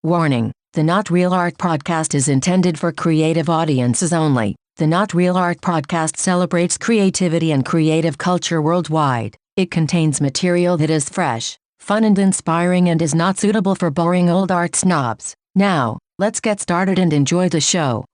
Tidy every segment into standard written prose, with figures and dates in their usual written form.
Warning: the Not Real Art podcast is intended for creative audiences only. The Not Real Art podcast celebrates creativity and creative culture worldwide. It contains material that is fresh, fun, and inspiring and is not suitable for boring old art snobs. Now, let's get started and enjoy the show.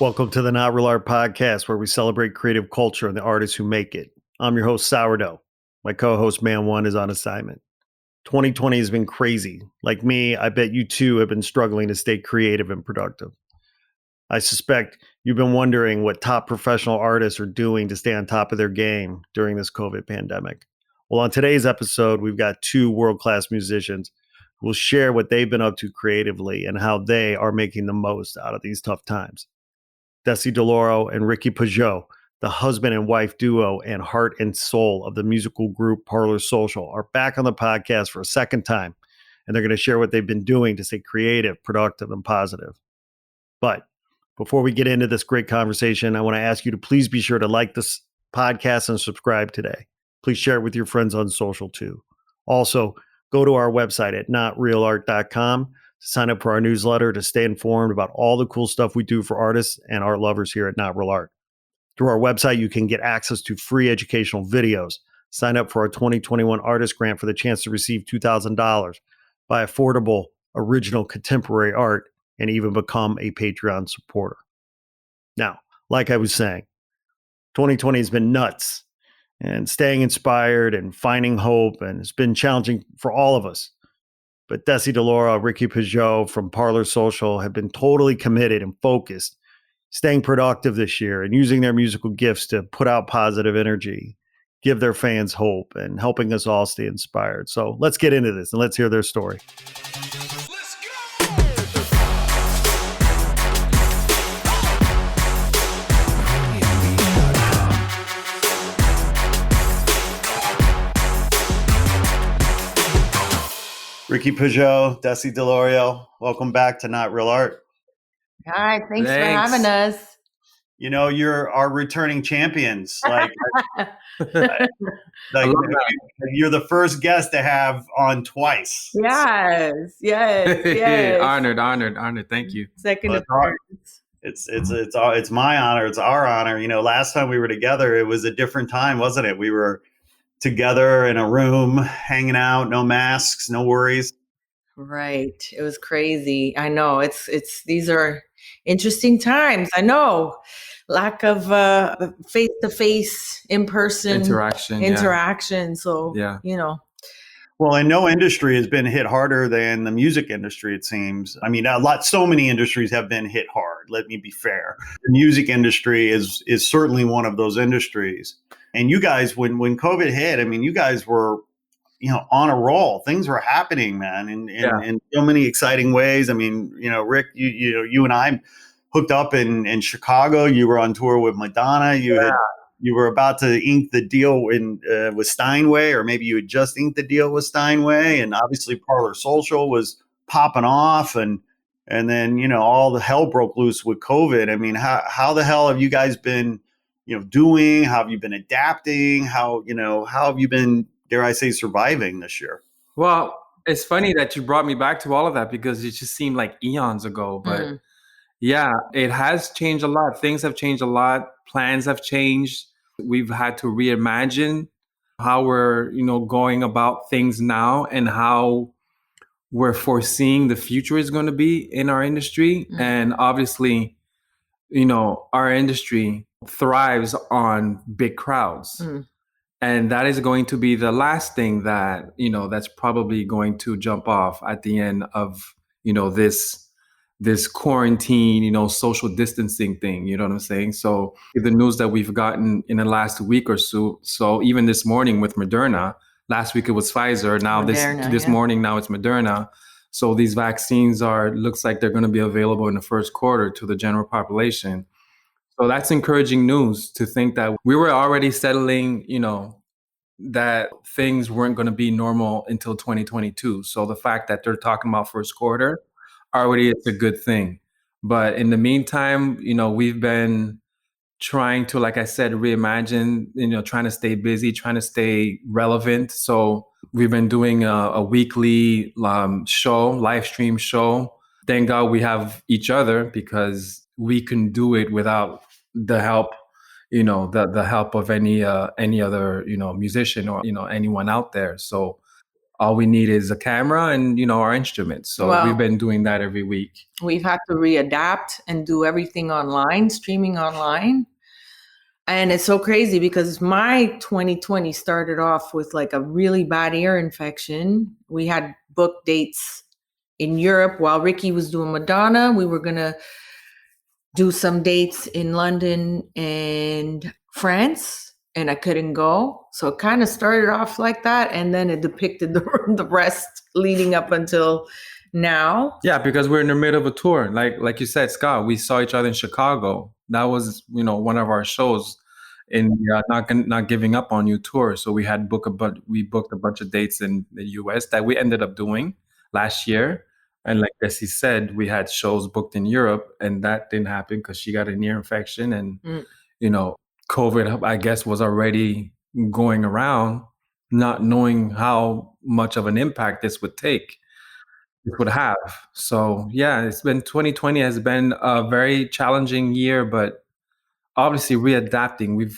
Welcome to the Not Real Art podcast, where we celebrate creative culture and the artists who make it. I'm your host, Sourdough. My co-host, Man One, is on assignment. 2020 has been crazy. Like me, I bet you too have been struggling to stay creative and productive. I suspect you've been wondering what top professional artists are doing to stay on top of their game during this COVID pandemic. Well, on today's episode, we've got two world-class musicians who will share what they've been up to creatively and how they are making the most out of these tough times. Dessy Di Lauro and Ric'key Pageot, the husband and wife duo and heart and soul of the musical group Parlor Social, are back on the podcast for a second time, and they're going to share what they've been doing to stay creative, productive, and positive. But before we get into this great conversation, I want to ask you to please be sure to like this podcast and subscribe today. Please share it with your friends on social too. Also, go to our website at notrealart.com. Sign up for our newsletter to stay informed about all the cool stuff we do for artists and art lovers here at Not Real Art. Through our website, you can get access to free educational videos. Sign up for our 2021 Artist Grant for the chance to receive $2,000, buy affordable, original contemporary art, and even become a Patreon supporter. Now, like I was saying, 2020 has been nuts, and staying inspired and finding hope, and it's been challenging for all of us. But Dessy Di Lauro, Ric'key Pageot from Parlor Social have been totally committed and focused, staying productive this year and using their musical gifts to put out positive energy, give their fans hope, and helping us all stay inspired. So let's get into this and let's hear their story. Ric'key Pageot, Dessy Di Lauro, welcome back to Not Real Art. Hi, thanks for having us. You know, you're our returning champions. You're the first guest to have on twice. Yes. Honored. Thank you. Second appearance. It's my honor. It's our honor. You know, last time we were together, it was a different time, wasn't it? We were together in a room, hanging out, no masks, no worries. Right. It was crazy. I know. These are interesting times. I know. Lack of face-to-face, in-person interaction. So, you know. Well, and no industry has been hit harder than the music industry, it seems. I mean, so many industries have been hit hard. Let me be fair. The music industry is certainly one of those industries. And you guys, when COVID hit, I mean, you guys were, on a roll. Things were happening, man, in so many exciting ways. I mean, Rick, you and I hooked up in Chicago. You were on tour with Madonna. You were about to ink the deal with Steinway, or maybe you had just inked the deal with Steinway. And obviously, Parlor Social was popping off, and then all the hell broke loose with COVID. I mean, how the hell have you guys been? Doing? How have you been adapting? How have you been, dare I say, surviving this year? Well, it's funny that you brought me back to all of that, because it just seemed like eons ago. But yeah, it has changed a lot. Things have changed a lot. Plans have changed. We've had to reimagine how we're, going about things now and how we're foreseeing the future is going to be in our industry. And obviously, our industry thrives on big crowds. And that is going to be the last thing that, that's probably going to jump off at the end of, this quarantine, social distancing thing. You know what I'm saying? So the news that we've gotten in the last week or so even this morning with Moderna, last week it was Pfizer. Now this morning, now it's Moderna. So these vaccines looks like they're going to be available in the first quarter to the general population. So that's encouraging news, to think that we were already settling, that things weren't going to be normal until 2022. So the fact that they're talking about first quarter, already it's a good thing. But in the meantime, we've been trying to, like I said, reimagine, trying to stay busy, trying to stay relevant. So we've been doing a weekly show, live stream show. Thank God we have each other, because we can do it without the help, the help of any other, musician or, anyone out there. So all we need is a camera and, our instruments. So we've been doing that every week. We've had to readapt and do everything online, streaming online. And it's so crazy because my 2020 started off with like a really bad ear infection. We had booked dates in Europe while Ric'key was doing Madonna. We were going to do some dates in London and France, and I couldn't go. So it kind of started off like that. And then it depicted the rest leading up until now. Yeah, because we're in the middle of a tour. Like you said, Scott, we saw each other in Chicago. That was, one of our shows in the Not Giving Up on You tour. So we booked a bunch of dates in the US that we ended up doing last year. And like Dessy said, we had shows booked in Europe, and that didn't happen because she got an ear infection. And, COVID, I guess, was already going around, not knowing how much of an impact this would have. So yeah, 2020 has been a very challenging year, but obviously readapting.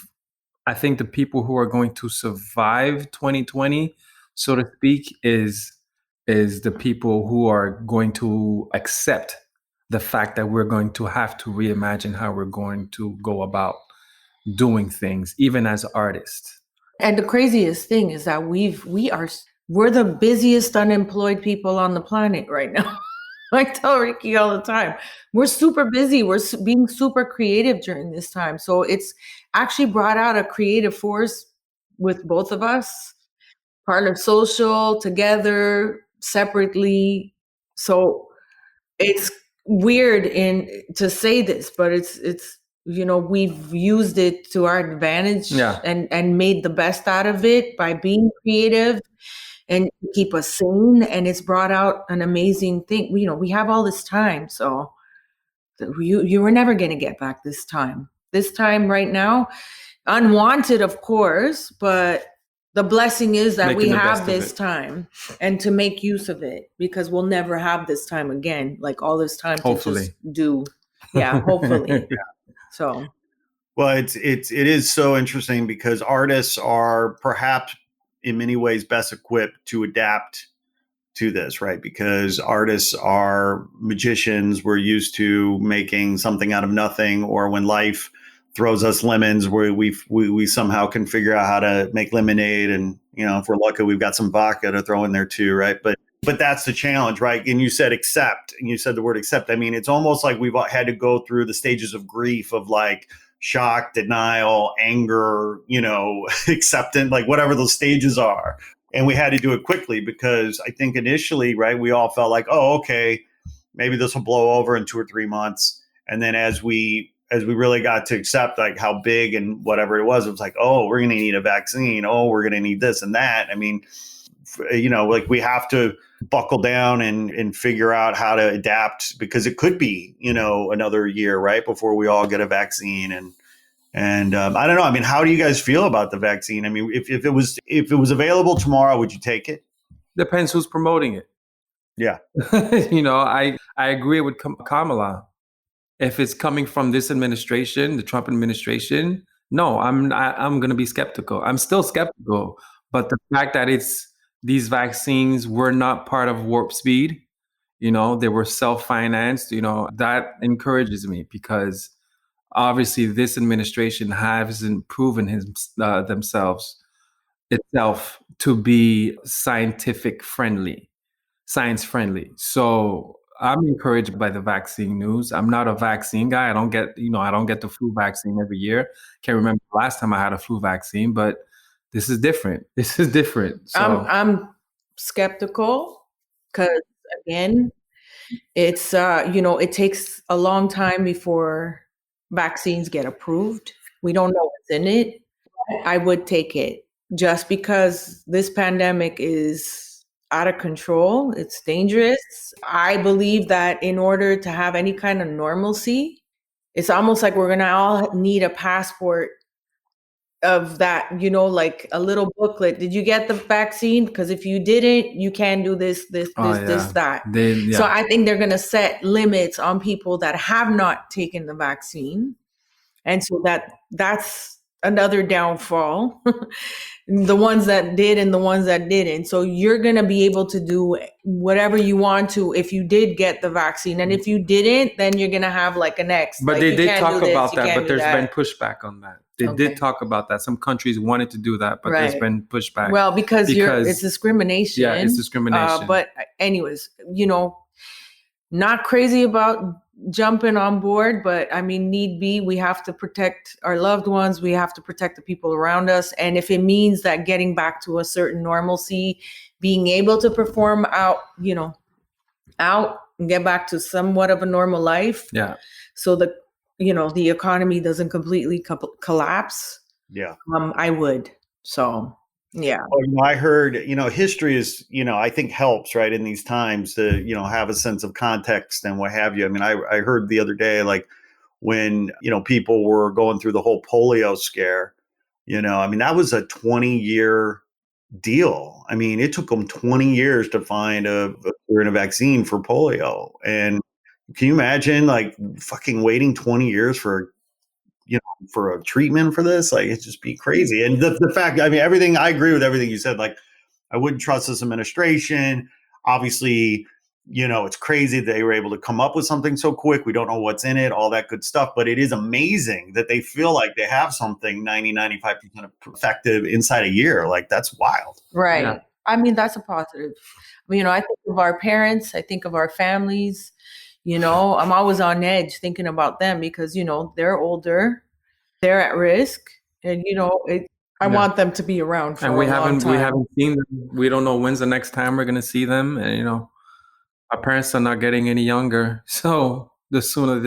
I think the people who are going to survive 2020, so to speak, is the people who are going to accept the fact that we're going to have to reimagine how we're going to go about doing things, even as artists. And the craziest thing is that we're the busiest unemployed people on the planet right now. I tell Ric'key all the time, we're super busy. We're being super creative during this time. So it's actually brought out a creative force with both of us, Parlor Social, together, separately. So it's weird to say this, but it's we've used it to our advantage, and made the best out of it by being creative and keep us sane. And it's brought out an amazing thing. We have all this time. So you were never going to get back this time. This time right now, unwanted, of course, but the blessing is that we have this time and to make use of it, because we'll never have this time again. Like all this time hopefully. To just do. Yeah, hopefully. So. Well, it is so interesting because artists are perhaps in many ways best equipped to adapt to this, right? Because artists are magicians. We're used to making something out of nothing, or when life throws us lemons, where we somehow can figure out how to make lemonade. And, if we're lucky, we've got some vodka to throw in there too, right? But that's the challenge, right? And you said accept, and you said the word accept. I mean, it's almost like we've had to go through the stages of grief of like shock, denial, anger, acceptance, like whatever those stages are. And we had to do it quickly because I think initially, right, we all felt like, oh, okay, maybe this will blow over in 2 or 3 months. And then as we really got to accept like how big and whatever it was like, oh, we're going to need a vaccine. Oh, we're going to need this and that. I mean, like we have to buckle down and figure out how to adapt, because it could be, another year, right, before we all get a vaccine. And I don't know. I mean, how do you guys feel about the vaccine? I mean, if it was available tomorrow, would you take it? Depends who's promoting it. Yeah. I agree with Kamala. If it's coming from this administration, the Trump administration, no, I'm going to be skeptical. I'm still skeptical. But the fact that these vaccines were not part of Warp Speed, they were self-financed, that encourages me, because obviously this administration hasn't proven itself to be science friendly. So I'm encouraged by the vaccine news. I'm not a vaccine guy. I don't get the flu vaccine every year. Can't remember the last time I had a flu vaccine, but this is different. So I'm skeptical because, again, it's it takes a long time before vaccines get approved. We don't know what's in it. I would take it just because this pandemic is out of control. It's dangerous. I believe that in order to have any kind of normalcy, it's almost like we're going to all need a passport of that, like a little booklet. Did you get the vaccine? Because if you didn't, you can do this, this, that. So I think they're going to set limits on people that have not taken the vaccine. And so that's another downfall. The ones that did and the ones that didn't. So you're going to be able to do whatever you want to if you did get the vaccine. And if you didn't, then you're going to have like an X. But like, they did talk about that, but there's been pushback on that. They Okay. did talk about that. Some countries wanted to do that, but Right. there's been pushback. Well, because it's discrimination. Yeah, it's discrimination. But anyways, not crazy about jumping on board, but I mean, need be, we have to protect our loved ones. We have to protect the people around us. And if it means that getting back to a certain normalcy, being able to perform out and get back to somewhat of a normal life. Yeah. So the economy doesn't completely collapse. Yeah. I would. So, yeah. I heard, history is, I think helps, right, in these times to, have a sense of context and what have you. I mean, I heard the other day, like when, people were going through the whole polio scare, that was a 20-year deal. I mean, it took them 20 years to find a vaccine for polio. And can you imagine like fucking waiting 20 years for a treatment for this? Like, it'd just be crazy. And the fact, I mean, I agree with everything you said. Like, I wouldn't trust this administration. Obviously, it's crazy that they were able to come up with something so quick. We don't know what's in it, all that good stuff. But it is amazing that they feel like they have something 95% effective inside a year. Like, that's wild. Right. Yeah. I mean, that's a positive. I think of our parents. I think of our families. I'm always on edge thinking about them because, they're older, they're at risk, and, I want them to be around for a long time. We haven't seen them. We don't know when's the next time we're going to see them. And, our parents are not getting any younger. So the sooner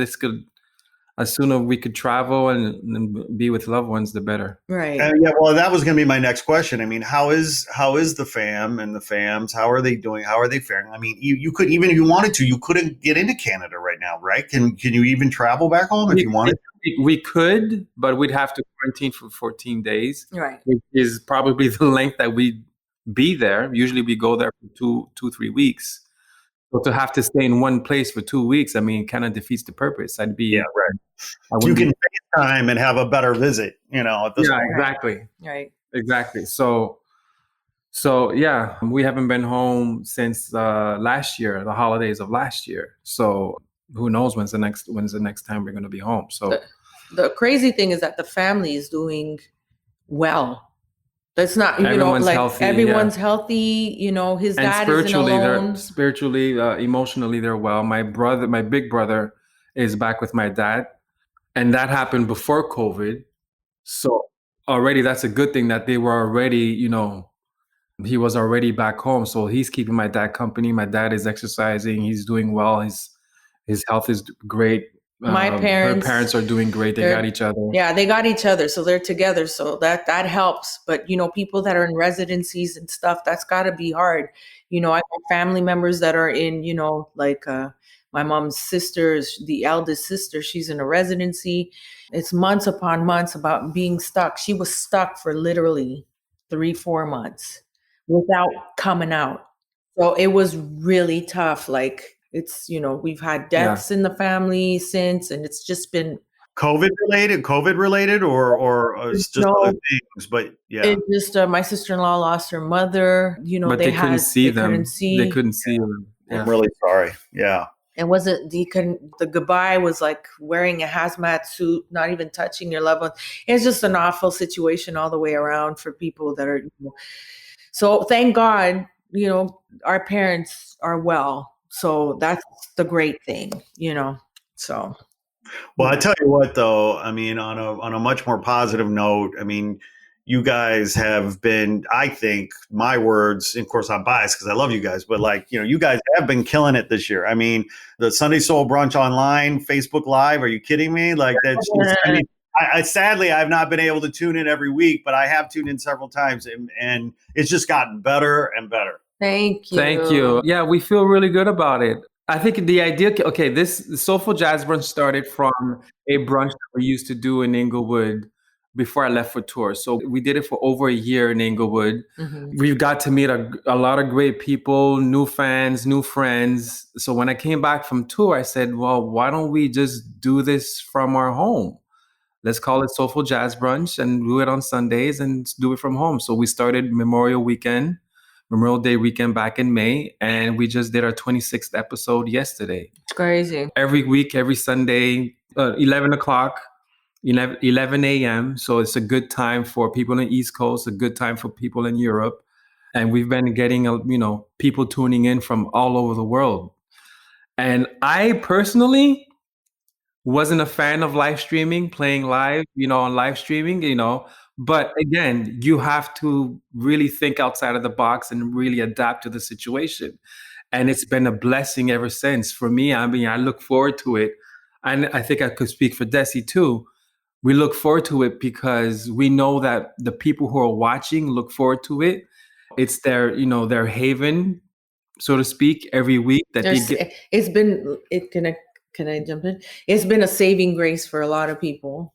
we could travel and be with loved ones, the better. Right. Yeah. Well, that was going to be my next question. I mean, how is the fam and the fams? How are they doing? How are they faring? I mean, you could, even if you wanted to, you couldn't get into Canada right now, right? Can you even travel back home if you wanted? We could, but we'd have to quarantine for 14 days. Right. Which is probably the length that we'd be there. Usually we go there for 3 weeks. So to have to stay in one place for 2 weeks, I mean, kind of defeats the purpose. I'd be right. You can FaceTime and have a better visit, at this point. Exactly. Right. Exactly. So yeah, we haven't been home since last year, the holidays of last year. So who knows when's the next time we're going to be home. So the crazy thing is that the family is doing well. That's not, everyone's healthy, everyone's healthy, his dad isn't alone. Spiritually, emotionally, they're well. My big brother is back with my dad, and that happened before COVID. So already that's a good thing that they were already, he was already back home. So he's keeping my dad company. My dad is exercising. He's doing well. His health is great. Her parents are doing great. They got each other. Yeah, they got each other. So they're together. So that helps. But, people that are in residencies and stuff, that's got to be hard. I have family members that are in, my mom's sister, the eldest sister, she's in a residency. It's months upon months about being stuck. She was stuck for literally 3-4 months without coming out. So it was really tough. Like, it's, we've had deaths in the family since, and it's just been COVID related or it's just other things, but yeah. It just, my sister-in-law lost her mother, but they couldn't see them. They couldn't see them. Yeah. I'm really sorry. Yeah. And the goodbye was like wearing a hazmat suit, not even touching your loved one. It's just an awful situation all the way around for people that are, so thank God, our parents are well. So that's the great thing, so. Well, I tell you what, though, I mean, on a much more positive note, I mean, you guys have been, I think, my words, and of course I'm biased because I love you guys, but you guys have been killing it this year. I mean, the Sunday Soul Brunch online, Facebook Live, are you kidding me? Like that's sadly, I've not been able to tune in every week, but I have tuned in several times and it's just gotten better and better. Thank you. Thank you. Yeah, we feel really good about it. I think the idea, okay, this Soulful Jazz Brunch started from a brunch that we used to do in Inglewood before I left for tour. So we did it for over a year in Inglewood. We've got to meet a lot of great people, new fans, new friends. So when I came back from tour, I said, well, why don't we just do this from our home? Let's call it Soulful Jazz Brunch and do it on Sundays and do it from home. So we started Memorial Day weekend back in May, and we just did our 26th episode yesterday. It's crazy. Every week, every Sunday, 11 o'clock, 11 a.m. So it's a good time for people in the East Coast, a good time for people in Europe. And we've been getting, people tuning in from all over the world. And I personally wasn't a fan of live streaming, playing live, on live streaming, but again, you have to really think outside of the box and really adapt to the situation. And it's been a blessing ever since. For me, I mean, I look forward to it. And I think I could speak for Dessy too. We look forward to it because we know that the people who are watching look forward to it. It's their haven, so to speak, every week that they get. Can I jump in? It's been a saving grace for a lot of people.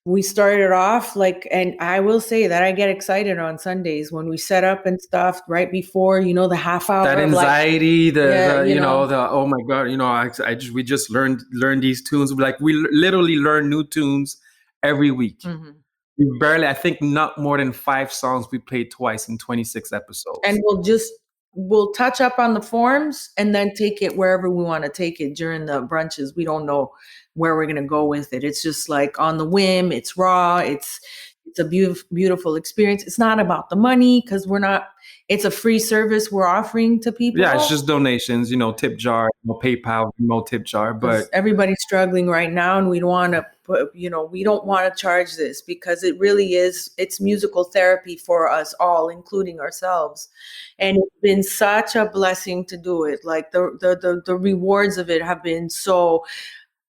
We started off and I will say that I get excited on Sundays when we set up and stuff right before, the half hour. That anxiety, oh my God, we just learned these tunes. We literally learn new tunes every week. We barely, I think not more than 5 songs we played twice in 26 episodes. And we'll touch up on the forms and then take it wherever we want to take it during the brunches. We don't know where we're going to go with it. It's just on the whim. It's raw. It's a beautiful experience. It's not about the money because it's a free service we're offering to people. Yeah, it's just donations, tip jar, PayPal, tip jar. But everybody's struggling right now, and we don't want to charge this because it really is. It's musical therapy for us all, including ourselves, and it's been such a blessing to do it. The rewards of it have been so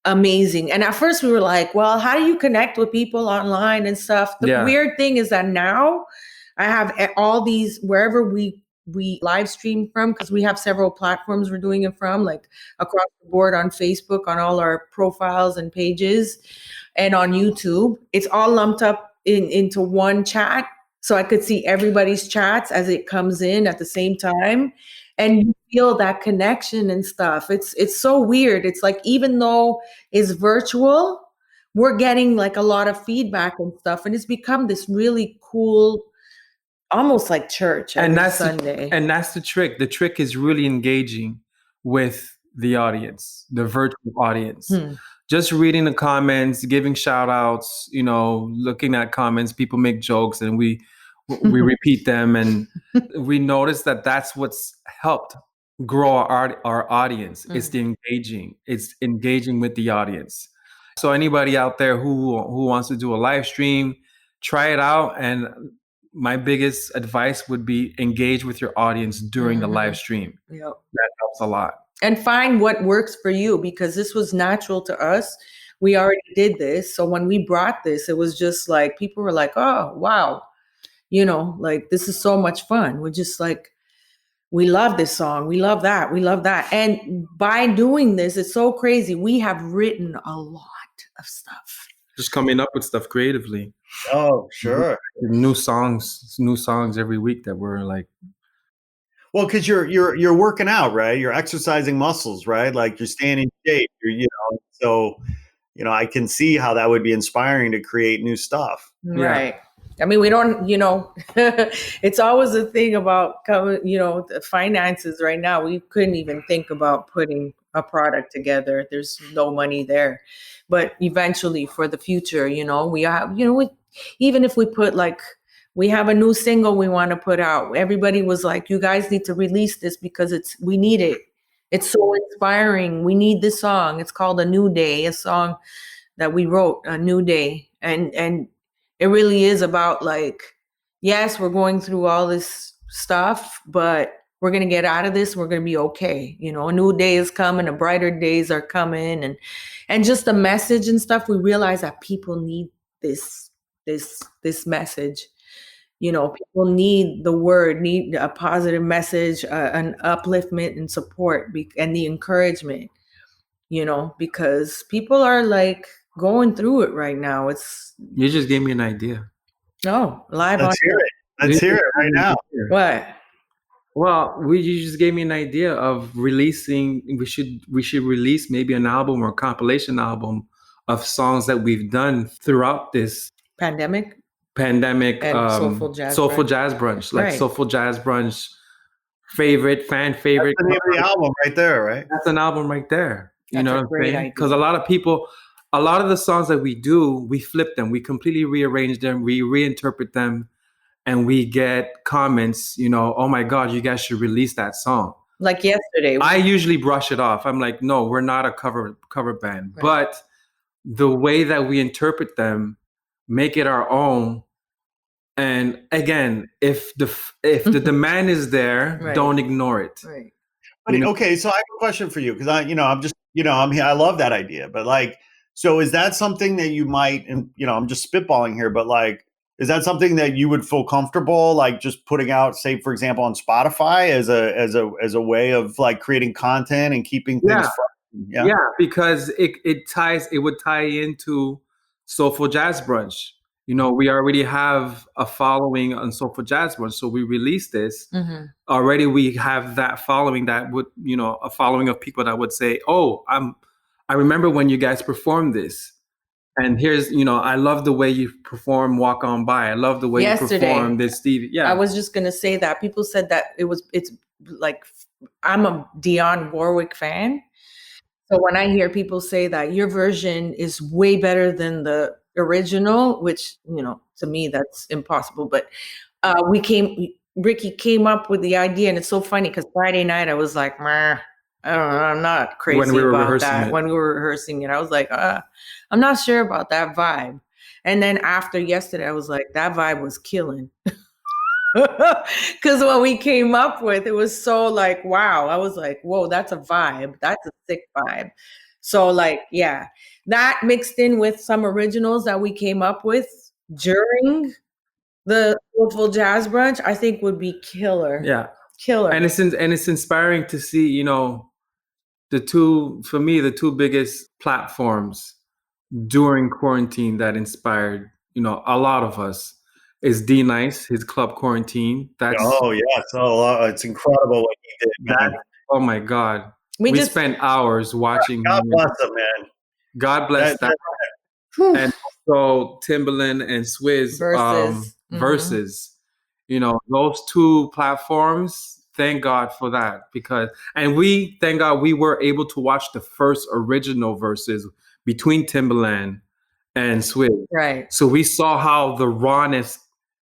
amazing. And at first we were like, well, how do you connect with people online and stuff? The weird thing is that now I have all these wherever we live stream from, because we have several platforms we're doing it from, across the board on Facebook, on all our profiles and pages, and on YouTube. It's all lumped up into one chat. So I could see everybody's chats as it comes in at the same time. And you feel that connection and stuff. It's so weird. It's even though it's virtual, we're getting a lot of feedback and stuff. And it's become this really cool, almost like church every Sunday. And that's the trick. The trick is really engaging with the audience, the virtual audience. Just reading the comments, giving shout outs, looking at comments, people make jokes and we repeat them, and we notice that that's what's helped grow our audience. It's engaging with the audience. So anybody out there who wants to do a live stream, try it out. And my biggest advice would be engage with your audience during the live stream. Yep. That helps a lot. And find what works for you, because this was natural to us. We already did this. So when we brought this, it was just people were like, oh, wow. This is so much fun. We're just we love this song. We love that. We love that. And by doing this, it's so crazy. We have written a lot of stuff. Just coming up with stuff creatively. Oh, sure. New songs every week that we're well, because you're working out, right? You're exercising muscles, right? You're staying in shape. So I can see how that would be inspiring to create new stuff. Right. Yeah. I mean, we don't, it's always a thing about, the finances right now. We couldn't even think about putting a product together. There's no money there. But eventually for the future, we have, even if we put we have a new single we want to put out. Everybody was like, you guys need to release this because we need it. It's so inspiring. We need this song. It's called A New Day, a song that we wrote, A New Day. And it really is about yes, we're going through all this stuff, but we're going to get out of this. We're going to be okay. A new day is coming. A brighter days are coming. And just the message and stuff, we realize that people need this message. People need the word, need a positive message, an upliftment and support, and the encouragement, because people are like going through it right now. You just gave me an idea. Live on. Let's hear it. Let's hear it right now. What? Well, you just gave me an idea of releasing. We should release maybe an album or a compilation album of songs that we've done throughout this pandemic and soulful jazz brunch, like right. Soulful Jazz Brunch, fan favorite. That's the name of the album right there, right? That's an album right there. You know what I'm saying? Because a lot of the songs that we do, we flip them, we completely rearrange them, we reinterpret them, and we get comments, oh my God, you guys should release that song. Like yesterday. I usually brush it off. I'm like, no, we're not a cover band. Right. But the way that we interpret them, make it our own. And again, if the demand is there, right. Don't ignore it. Right. But okay, so I have a question for you, because I'm just, I'm here. I love that idea, but like, so is that something that you might, and I'm just spitballing here, but like, is that something that you would feel comfortable like just putting out, say, for example, on Spotify as a way of like creating content and keeping things fresh? Yeah, because it would tie into Soulful Jazz Brunch. We already have a following on Soulful Jazz Brunch, so we released this. Mm-hmm. Already we have that following that would, a following of people that would say, oh, I remember when you guys performed this. And here's, I love the way you perform Walk On By. I love the way you perform this, Stevie. Yeah. I was just going to say that. People said that it's like, I'm a Dionne Warwick fan. So when I hear people say that your version is way better than the original, which, to me, that's impossible. But Ric'key came up with the idea, and it's so funny because Friday night I was like, I don't know, I'm not crazy about that. When we were rehearsing it, I was like, I'm not sure about that vibe. And then after yesterday, I was like, that vibe was killing. Because what we came up with, it was so like, wow. I was like, whoa, that's a vibe. That's a sick vibe. So like, yeah, that mixed in with some originals that we came up with during the Soulful Jazz Brunch, I think would be killer. Yeah. Killer. And it's inspiring to see, the two biggest platforms during quarantine that inspired, a lot of us is D-Nice, his Club Quarantine. It's incredible what he did. Oh my God. We spent hours watching. God bless him, man. God bless that. And so Timbaland and Swizz versus, those two platforms. Thank God for that, thank God we were able to watch the first original verses between Timbaland and Swizz. Right. So we saw how the rawness,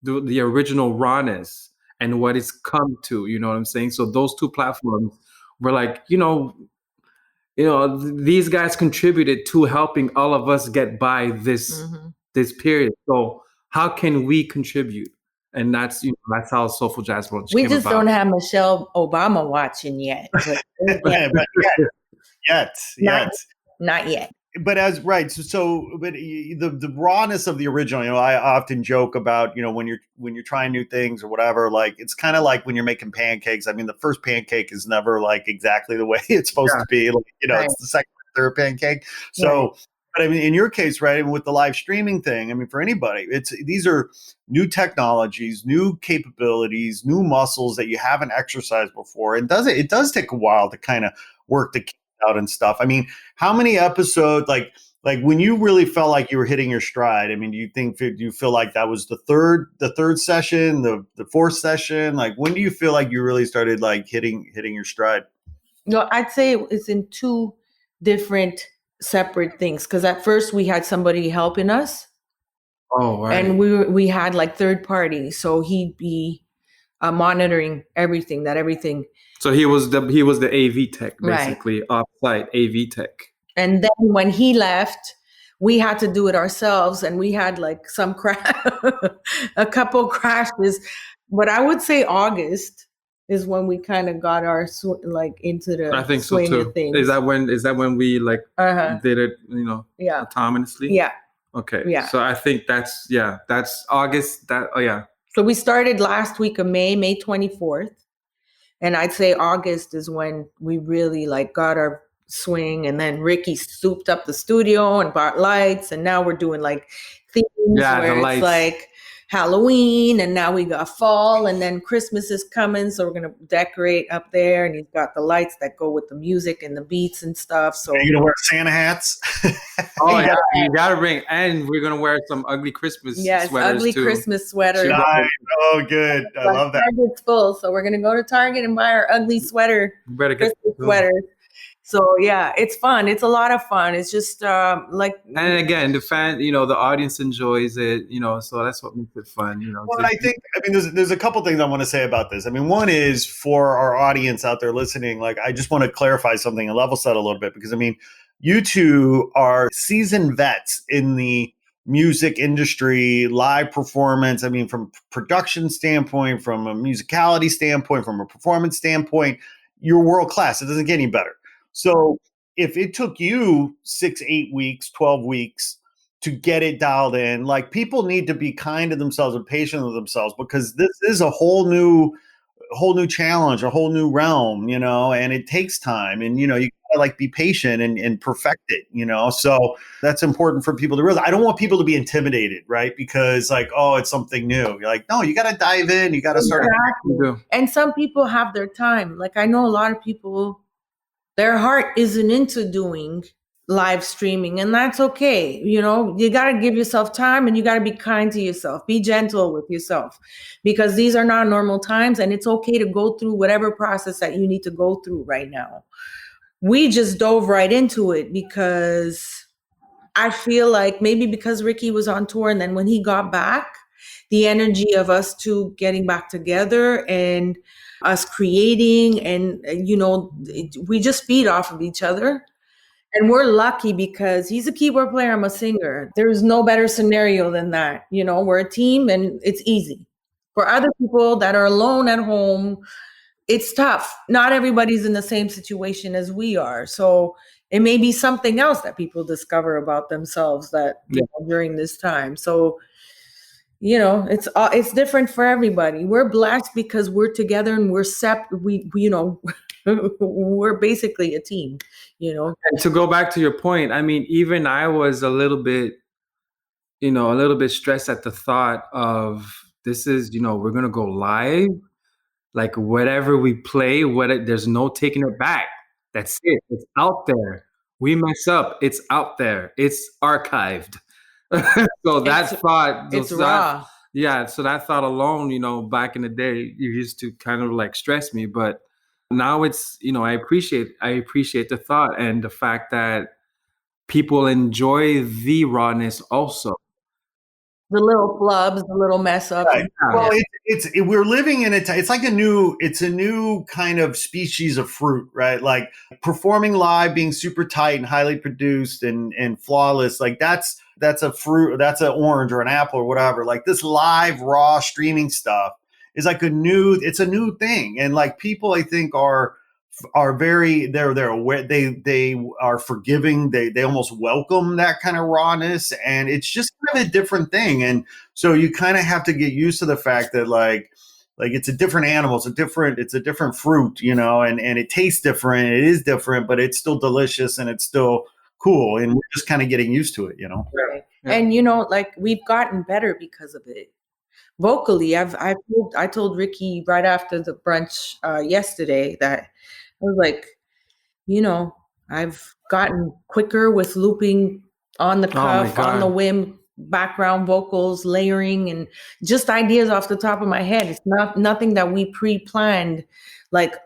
the original rawness, and what it's come to. You know what I'm saying? So those two platforms were like, these guys contributed to helping all of us get by this period. So how can we contribute? And that's how Soulful Jazz Brunch We just don't have Michelle Obama watching yet. Not yet. But but the rawness of the original, I often joke about, when you're trying new things or whatever, like it's kind of like when you're making pancakes. I mean, the first pancake is never like exactly the way it's supposed to be. Like, It's the second or third pancake. So, but I mean, in your case, right, with the live streaming thing, I mean, for anybody, these are new technologies, new capabilities, new muscles that you haven't exercised before. And it does take a while to kind of work the out and stuff. I mean, how many episodes, like when you really felt like you were hitting your stride? I mean, do you feel like that was the third session, the fourth session? Like, when do you feel like you really started like hitting your stride? No, I'd say it's in two different separate things. Because at first we had somebody helping us. Oh, right. And we had like third party, so he'd be monitoring everything. So he was the AV tech, basically, off-site AV tech. And then when he left, we had to do it ourselves, and we had like a couple crashes. But I would say August is when we kind of got our into the I think so too. Things. Is that when we did it? Autonomously. Yeah. Okay. Yeah. So I think that's August. So we started last week of May 24th. And I'd say August is when we really like got our swing. And then Ric'key souped up the studio and bought lights. And now we're doing like themes where it's lights. Like Halloween, and now we got fall, and then Christmas is coming. So we're going to decorate up there. And he's got the lights that go with the music and the beats and stuff. So are you going to wear Santa hats? Oh, yeah. You got to bring, and we're going to wear some ugly Christmas sweaters ugly too. Christmas sweaters. Nice. Oh, good. I love that. Target's full. So we're going to go to Target and buy our ugly sweater. Better get Christmas sweaters. So yeah, it's fun. It's a lot of fun. It's just like, and again, the fan, the audience enjoys it, so that's what makes it fun, Well, I think, there's a couple things I want to say about this. One is for our audience out there listening, like, I just want to clarify something and level set a little bit, because you two are seasoned vets in the music industry, live performance. From production standpoint, from a musicality standpoint, from a performance standpoint, you're world class. It doesn't get any better. So if it took you 6, 8 weeks, 12 weeks to get it dialed in, like, people need to be kind to themselves and patient with themselves, because this is a whole new challenge, a whole new realm, and it takes time, and, you gotta be patient and perfect it, so that's important for people to realize. I don't want people to be intimidated, right? Because it's something new. You're like, no, you got to dive in. You got to start. Exactly. And some people have their time. Like, I know a lot of people, their heart isn't into doing live streaming, and that's okay. You got to give yourself time, and you got to be kind to yourself. Be gentle with yourself, because these are not normal times, and it's okay to go through whatever process that you need to go through right now. We just dove right into it because I feel like maybe because Ric'key was on tour, and then when he got back, the energy of us two getting back together and us creating, and we just feed off of each other. And we're lucky because he's a keyboard player, I'm a singer. There's no better scenario than that. We're a team, and it's easy. For other people that are alone at home, it's tough. Not everybody's in the same situation as we are. So it may be something else that people discover about themselves that during this time. So it's different for everybody. We're blessed because we're together and we're we're basically a team, And to go back to your point, even I was a little bit stressed at the thought of, this is, we're going to go live. Like, whatever we play, there's no taking it back. That's it. It's out there. We mess up. It's out there. It's archived. So that thought, it's raw. Yeah. So that thought alone, back in the day, you used to kind of like stress me, but now it's, I appreciate the thought and the fact that people enjoy the rawness also. The little flubs, the little mess up. Right. Well, we're living in it's like a new kind of species of fruit, right? Like, performing live, being super tight and highly produced and flawless. Like, that's a fruit, that's an orange or an apple or whatever. Like, this live, raw streaming stuff is like it's a new thing. And like, people, I think, are very, they're aware, they are forgiving, they almost welcome that kind of rawness, and it's just kind of a different thing. And so you kind of have to get used to the fact that like it's a different animal, it's a different fruit, and it tastes different, it is different, but it's still delicious and it's still cool, and we're just kind of getting used to it, Right. Yeah. And like, we've gotten better because of it. Vocally, I told Ric'key right after the brunch yesterday that I was like, I've gotten quicker with looping on the cuff, on the whim, background vocals, layering, and just ideas off the top of my head. It's nothing that we pre-planned. Like,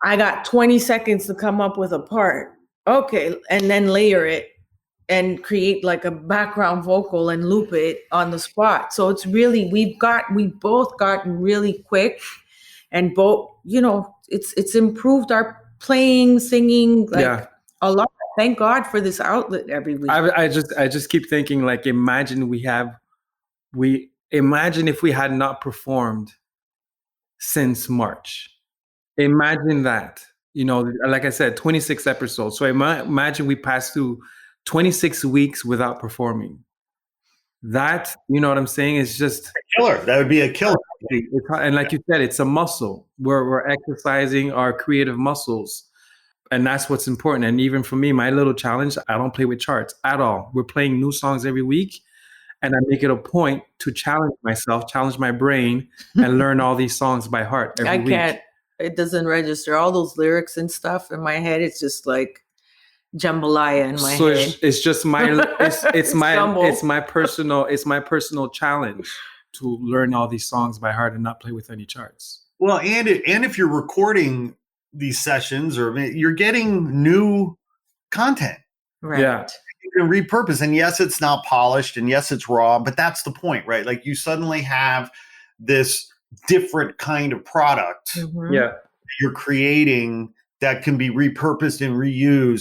I got 20 seconds to come up with a part. Okay. And then layer it and create like a background vocal and loop it on the spot. So it's really, we both gotten really quick, and both, it's improved our playing, singing, a lot. Thank God for this outlet every week. I just keep thinking, like, imagine if we had not performed since March. Imagine that, like I said, 26 episodes. So imagine we passed through 26 weeks without performing. That, you know what I'm saying? It's just killer. That would be a killer. and like you said, it's a muscle. We're exercising our creative muscles. And that's what's important. And even for me, my little challenge, I don't play with charts at all. We're playing new songs every week. And I make it a point to challenge myself, challenge my brain, and learn all these songs by heart every week. I can't. It doesn't register. All those lyrics and stuff in my head, it's just like jambalaya in my head. It's just my it's my personal challenge to learn all these songs by heart and not play with any charts. Well, and if you're recording these sessions, or you're getting new content, Right. Yeah. You can repurpose, and yes, it's not polished, and yes, it's raw, but that's the point, right? Like, you suddenly have this different kind of product Yeah. you're creating that can be repurposed and reused.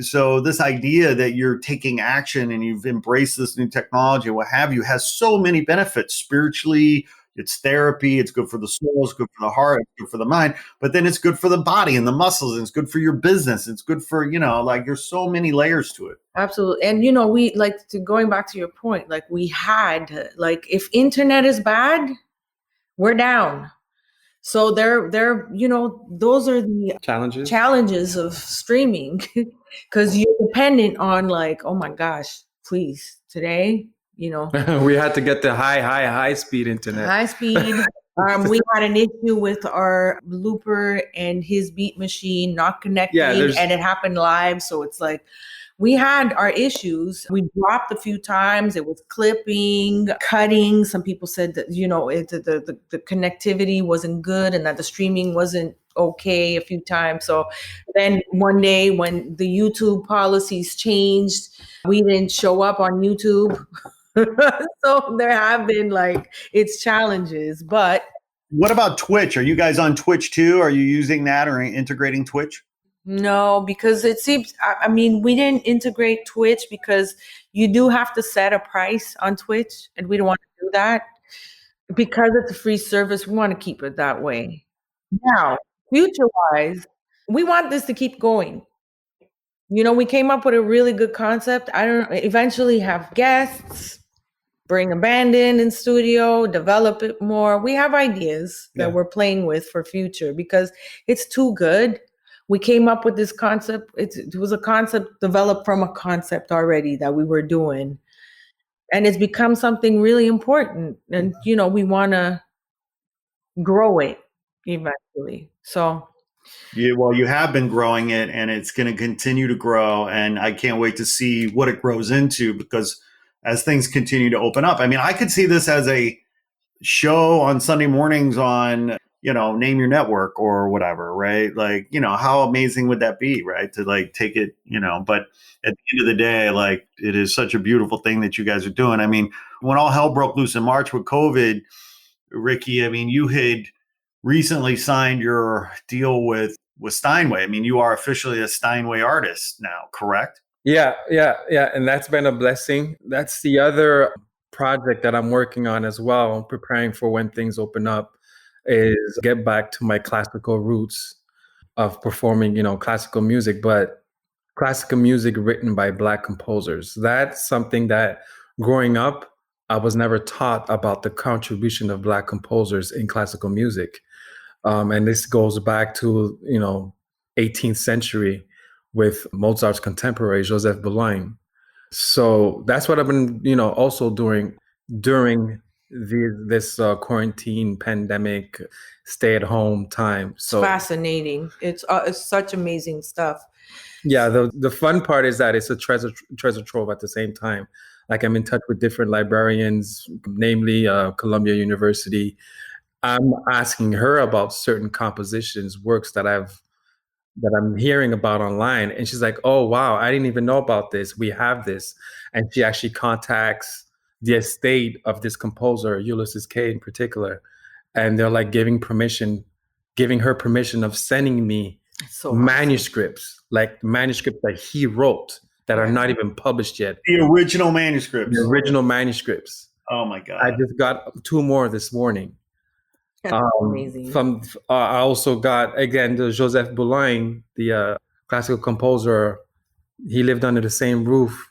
So this idea that you're taking action and you've embraced this new technology, what have you, has so many benefits spiritually. It's therapy. It's good for the soul. It's good for the heart. It's good for the mind. But then it's good for the body and the muscles. And it's good for your business. It's good for, like, there's so many layers to it. Absolutely. And, we going back to your point, like, we had, like, if internet is bad, we're down. So they're those are the challenges of streaming, because you're dependent on, like, oh my gosh, please, today, we had to get the high speed internet. High speed. We had an issue with our looper and his beat machine not connecting, and it happened live. So it's like, we had our issues. We dropped a few times. It was clipping, cutting. Some people said that, the connectivity wasn't good and that the streaming wasn't okay a few times. So then one day when the YouTube policies changed, we didn't show up on YouTube. So there have been, like, it's challenges. But what about Twitch? Are you guys on Twitch too? Are you using that or integrating Twitch? No, because it seems, we didn't integrate Twitch because you do have to set a price on Twitch, and we don't want to do that. Because it's a free service, we want to keep it that way. Now, future-wise, we want this to keep going. We came up with a really good concept. Eventually have guests, bring a band in studio, develop it more. We have ideas that we're playing with for future, because it's too good. We came up with this concept. It was a concept developed from a concept already that we were doing. And it's become something really important. And, we want to grow it eventually. So. Yeah, well, you have been growing it, and it's going to continue to grow. And I can't wait to see what it grows into, because as things continue to open up, I could see this as a show on Sunday mornings on, Name Your Network or whatever, right? Like, how amazing would that be, right? To, like, take it, but at the end of the day, like, it is such a beautiful thing that you guys are doing. When all hell broke loose in March with COVID, Ric'key, you had recently signed your deal with Steinway. You are officially a Steinway artist now, correct? Yeah. And that's been a blessing. That's the other project that I'm working on as well, preparing for when things open up, is get back to my classical roots of performing, classical music, but classical music written by Black composers. That's something that growing up, I was never taught about the contribution of Black composers in classical music. And this goes back to, 18th century with Mozart's contemporary, Joseph Boulogne. So that's what I've been, also doing during this quarantine, pandemic, stay-at-home time. So it's fascinating. It's such amazing stuff. Yeah, the fun part is that it's a treasure trove at the same time. Like, I'm in touch with different librarians, namely Columbia University. I'm asking her about certain compositions, works that I'm hearing about online. And she's like, oh, wow, I didn't even know about this. We have this. And she actually contacts the estate of this composer, Ulysses K in particular. And they're like giving her permission of sending me manuscripts, like manuscripts that he wrote that are not even published yet. The original manuscripts. Oh my God. I just got 2 more this morning. Amazing. I also got, again, the Joseph Boulogne, the classical composer. He lived under the same roof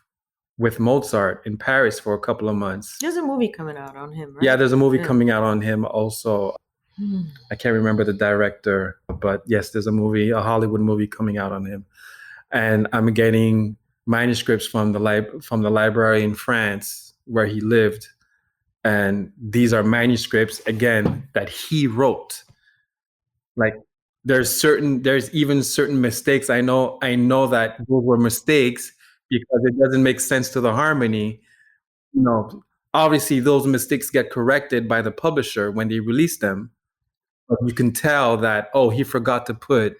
with Mozart in Paris for a couple of months. There's a movie coming out on him, right? Yeah, there's a movie coming out on him also. I can't remember the director, but yes, there's a Hollywood movie coming out on him. And I'm getting manuscripts from the library in France where he lived. And these are manuscripts, again, that he wrote. Like there's even certain mistakes. I know that those were mistakes because it doesn't make sense to the harmony. Obviously those mistakes get corrected by the publisher when they release them. But you can tell that, he forgot to put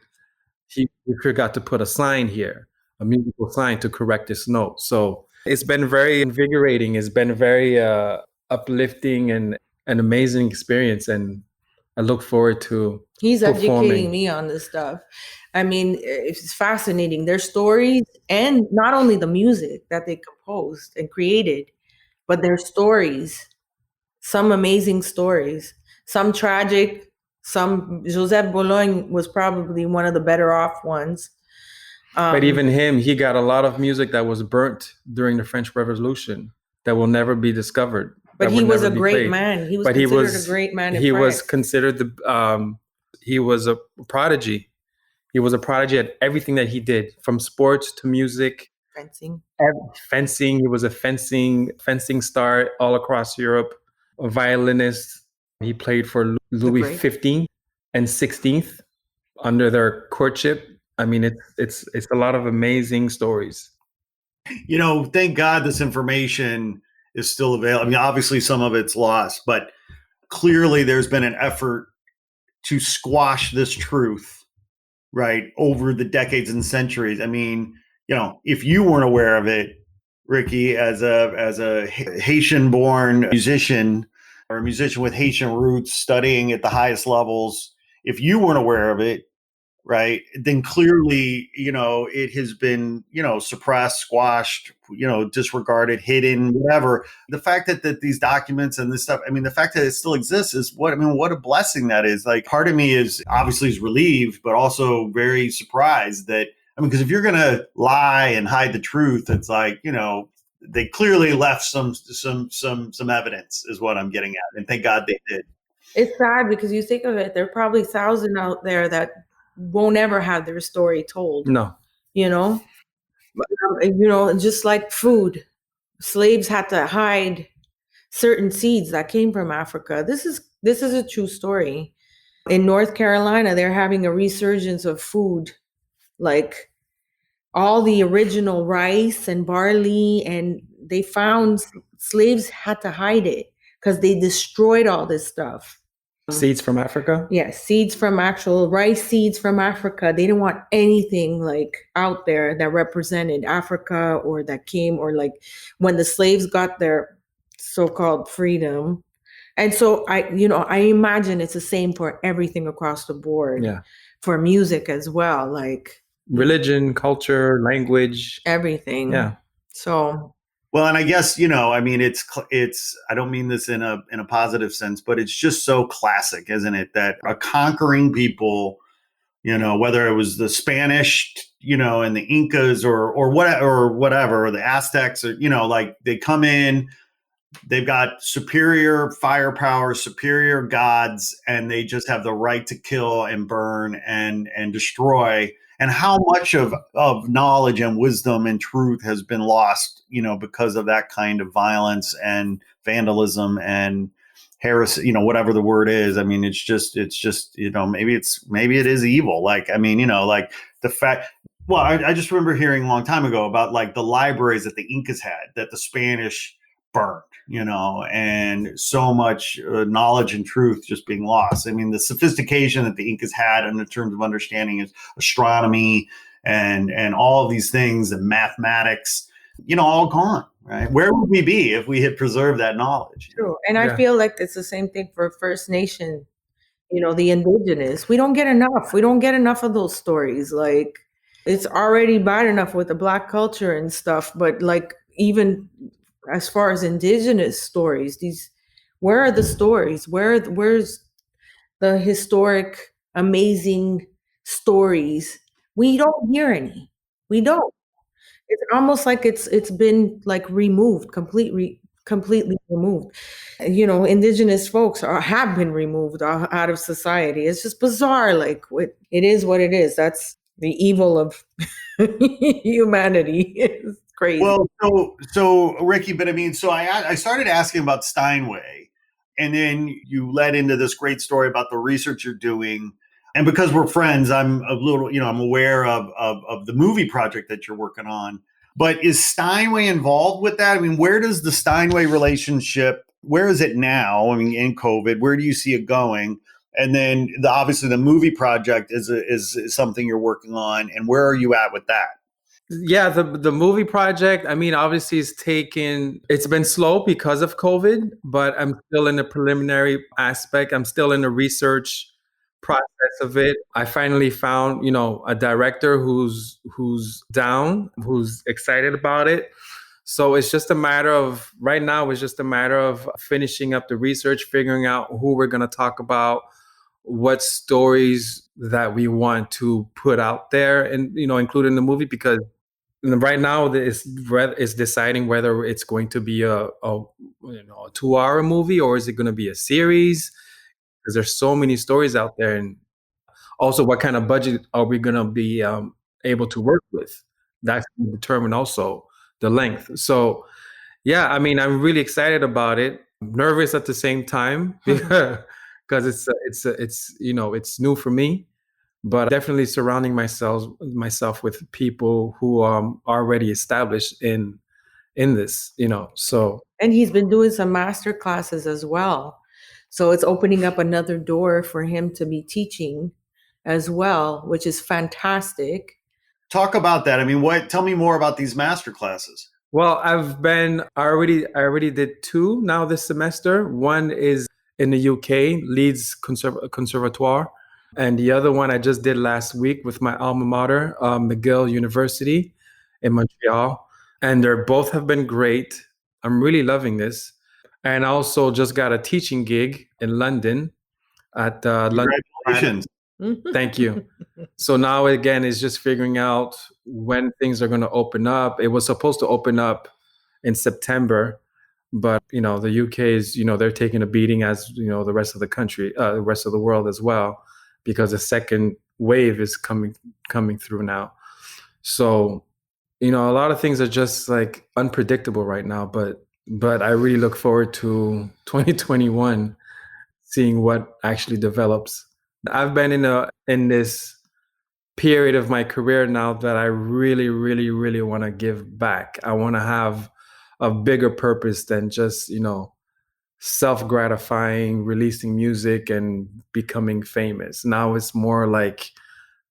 a sign here, a musical sign to correct this note. So it's been very invigorating. It's been very uplifting and an amazing experience. And I look forward to He's educating me on this stuff. I mean, it's fascinating. Their stories, and not only the music that they composed and created, but their stories, some amazing stories, some tragic, some. Joseph Boulogne was probably one of the better off ones. But even him, he got a lot of music that was burnt during the French Revolution that will never be discovered. But he was a great man. He was considered a great man in France. He was considered he was a prodigy. He was a prodigy at everything that he did, from sports to music. Fencing. He was a fencing star all across Europe. A violinist. He played for Louis XV and XVI under their courtship. I mean, it's a lot of amazing stories. Thank God this information is still available. I mean, obviously some of it's lost, but clearly there's been an effort to squash this truth, right, over the decades and centuries. I mean, if you weren't aware of it, Ric'key, as a Haitian-born musician or a musician with Haitian roots studying at the highest levels, if you weren't aware of it, right, then clearly, it has been, suppressed, squashed, disregarded, hidden, whatever. The fact that these documents and this stuff, I mean, the fact that it still exists is what a blessing that is. Like, part of me is relieved, but also very surprised that, because if you're going to lie and hide the truth, it's like, they clearly left some evidence is what I'm getting at. And thank God they did. It's sad because you think of it, there are probably thousands out there that won't ever have their story told. No. Just like food, slaves had to hide certain seeds that came from Africa. This is a true story. In North Carolina, they're having a resurgence of food, like all the original rice and barley, and they found slaves had to hide it because they destroyed all this stuff. Seeds from Africa? Yes, seeds from actual rice seeds from Africa. They didn't want anything like out there that represented Africa or that came, or like when the slaves got their so-called freedom. And so I imagine it's the same for everything across the board. Yeah. For music as well, like religion, culture, language, everything. Yeah. So. Well, and I guess, I mean, it's, I don't mean this in a positive sense, but it's just so classic, isn't it? That a conquering people, whether it was the Spanish, and the Incas or whatever, or the Aztecs, or, like they come in, they've got superior firepower, superior gods, and they just have the right to kill and burn and destroy. And how much of knowledge and wisdom and truth has been lost, because of that kind of violence and vandalism and heresy, whatever the word is. I mean, it's just, maybe it is evil. Like, I mean, like the fact, well, I just remember hearing a long time ago about like the libraries that the Incas had that the Spanish burned, and so much knowledge and truth just being lost. I mean, the sophistication that the Incas had in terms of understanding of astronomy and all of these things and mathematics, all gone, right? Where would we be if we had preserved that knowledge? True. And I feel like it's the same thing for First Nation, the indigenous. We don't get enough. We don't get enough of those stories. Like, it's already bad enough with the Black culture and stuff, but like, even as far as indigenous stories, where are the stories? Where's the historic, amazing stories? We don't hear any. We don't. It's almost like it's been like removed, completely removed. Indigenous folks have been removed out of society. It's just bizarre. Like it is what it is. That's the evil of humanity. It's crazy. Well, so Ric'key, but I mean, so I started asking about Steinway, and then you led into this great story about the research you're doing. And because we're friends, I'm a little, I'm aware of the movie project that you're working on. But is Steinway involved with that? I mean, where does the Steinway relationship, where is it now? I mean, in COVID, where do you see it going? And then obviously the movie project is something you're working on. And where are you at with that? Yeah, the movie project, I mean, obviously it's been slow because of COVID, but I'm still in the preliminary aspect. I'm still in the research process of it. I finally found, a director who's down, who's excited about it. So right now, it's just a matter of finishing up the research, figuring out who we're going to talk about, what stories that we want to put out there and, include in the movie, because right now it's deciding whether it's going to be a 2-hour movie or is it going to be a series, because there's so many stories out there. And also, what kind of budget are we going to be able to work with? That's going to determine also the length. So yeah, I mean, I'm really excited about it. I'm nervous at the same time because it's new for me, but definitely surrounding myself with people who are already established in this, so. And he's been doing some master classes as well. So it's opening up another door for him to be teaching as well, which is fantastic. Talk about that. I mean, tell me more about these master classes. Well, I already did 2 now this semester. One is in the UK, Leeds Conservatoire. And the other one I just did last week with my alma mater, McGill University in Montreal. And both have been great. I'm really loving this. And I also just got a teaching gig in London at Congratulations. London. Thank you. So now again, it's just figuring out when things are going to open up. It was supposed to open up in September, but the UK is, they're taking a beating, as the rest of the country, the rest of the world as well, because the second wave is coming through now. So, a lot of things are just like unpredictable right now, but I really look forward to 2021, seeing what actually develops. I've been in this period of my career now that I really, really, really want to give back. I want to have a bigger purpose than just, self-gratifying, releasing music and becoming famous. Now it's more like,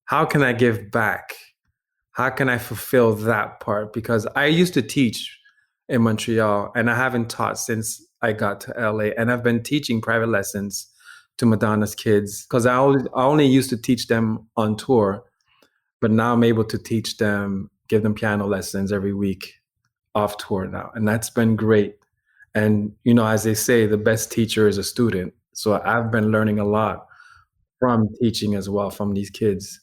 how can I give back? How can I fulfill that part? Because I used to teach in Montreal and I haven't taught since I got to LA, and I've been teaching private lessons to Madonna's kids because I only used to teach them on tour, but now I'm able to teach them, give them piano lessons every week off tour now. And that's been great. And, as they say, the best teacher is a student. So I've been learning a lot from teaching as well from these kids.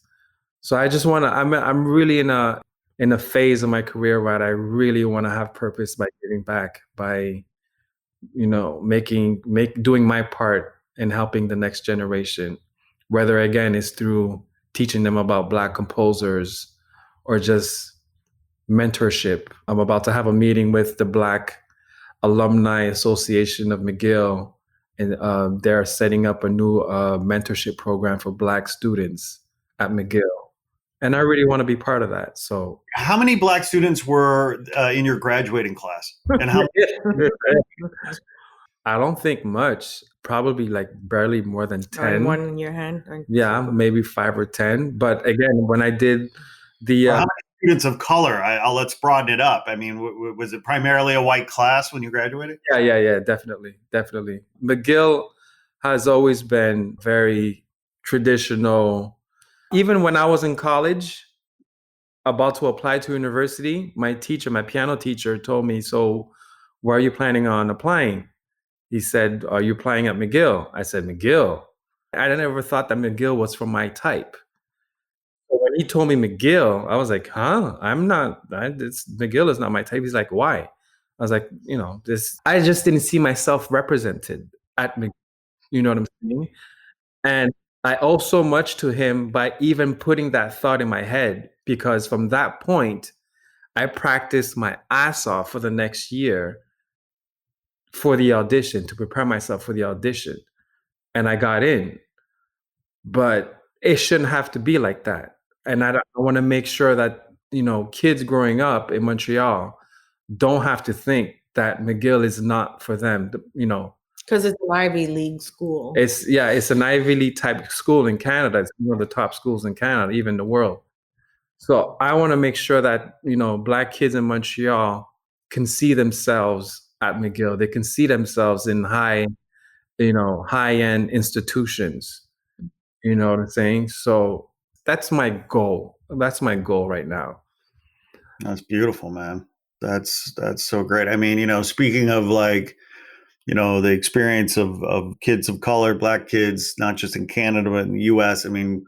So I just want to, I'm really in a phase of my career where I really want to have purpose by giving back, by, doing my part in helping the next generation, whether again is through teaching them about Black composers or just mentorship. I'm about to have a meeting with the Black Alumni Association of McGill, and they're setting up a new mentorship program for Black students at McGill. And I really want to be part of that. So, how many Black students were in your graduating class? And how? I don't think much. Probably like barely more than 10. One in your hand. Yeah, maybe 5 or 10. But again, when I did the how many students of color? Let's broaden it up. I mean, was it primarily a white class when you graduated? Yeah, definitely. McGill has always been very traditional. Even when I was in college, about to apply to university, my piano teacher told me, "So where are you planning on applying?" He said, "Are you applying at McGill?" I said, "McGill?" I never thought that McGill was from my type. So when he told me McGill, I was like, huh? McGill is not my type. He's like, why? I was like, I just didn't see myself represented at McGill. You know what I'm saying? And I owe so much to him by even putting that thought in my head, because from that point, I practiced my ass off for the next year for the audition, to prepare myself for the audition. And I got in. But it shouldn't have to be like that. And I want to make sure that, kids growing up in Montreal don't have to think that McGill is not for them, Because it's an Ivy League school. It's an Ivy League type school in Canada. It's one of the top schools in Canada, even the world. So I want to make sure that, Black kids in Montreal can see themselves at McGill. They can see themselves in high-end institutions. You know what I'm saying? So that's my goal. That's my goal right now. That's beautiful, man. That's so great. I mean, speaking of the experience of kids of color, Black kids, not just in Canada, but in the US. I mean,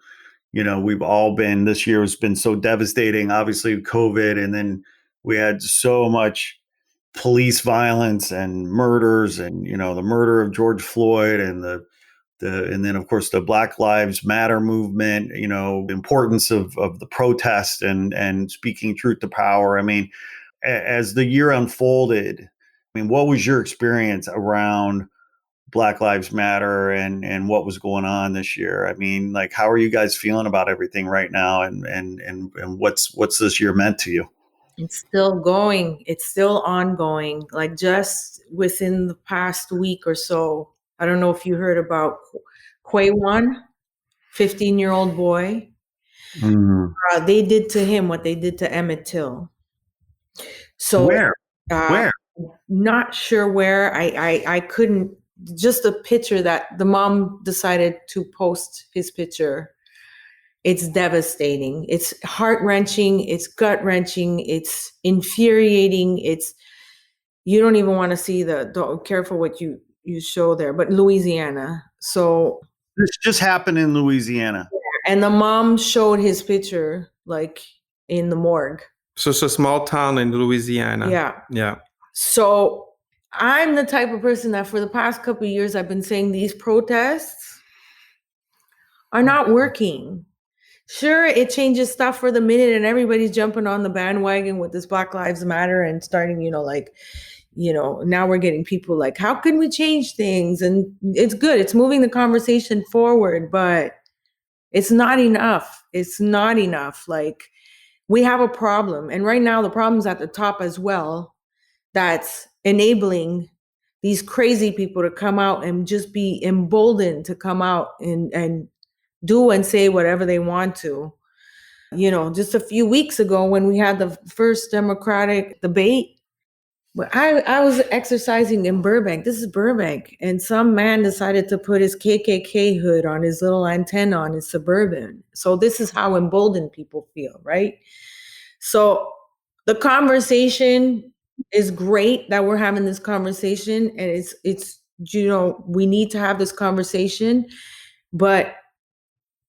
we've all been, this year has been so devastating, obviously COVID. And then we had so much police violence and murders and, the murder of George Floyd and and then of course the Black Lives Matter movement, importance of the protest and speaking truth to power. I mean, as the year unfolded, what was your experience around Black Lives Matter and what was going on this year? I mean, how are you guys feeling about everything right now, and what's this year meant to you? It's still going. It's still ongoing. Like just within the past week or so, I don't know if you heard about Kwaywan, 15-year-old boy. Mm-hmm. They did to him what they did to Emmett Till. So Where? Not sure where. I couldn't. Just a picture that the mom decided to post his picture. It's devastating. It's heart-wrenching. It's gut-wrenching. It's infuriating. You don't even want to see careful what you show there, but Louisiana. So this just happened in Louisiana. And the mom showed his picture in the morgue. So it's a small town in Louisiana. Yeah. Yeah. So I'm the type of person that for the past couple of years, I've been saying these protests are not working. Sure, it changes stuff for the minute and everybody's jumping on the bandwagon with this Black Lives Matter and starting, now we're getting people how can we change things? And it's good. It's moving the conversation forward, but it's not enough. It's not enough. We have a problem. And right now the problem's at the top as well. That's enabling these crazy people to come out and just be emboldened to come out and do and say whatever they want to. Just a few weeks ago when we had the first Democratic debate, I was exercising in Burbank. This is Burbank. And some man decided to put his KKK hood on his little antenna on his Suburban. So this is how emboldened people feel, right? So the conversation is great that we're having this conversation, and it's we need to have this conversation, but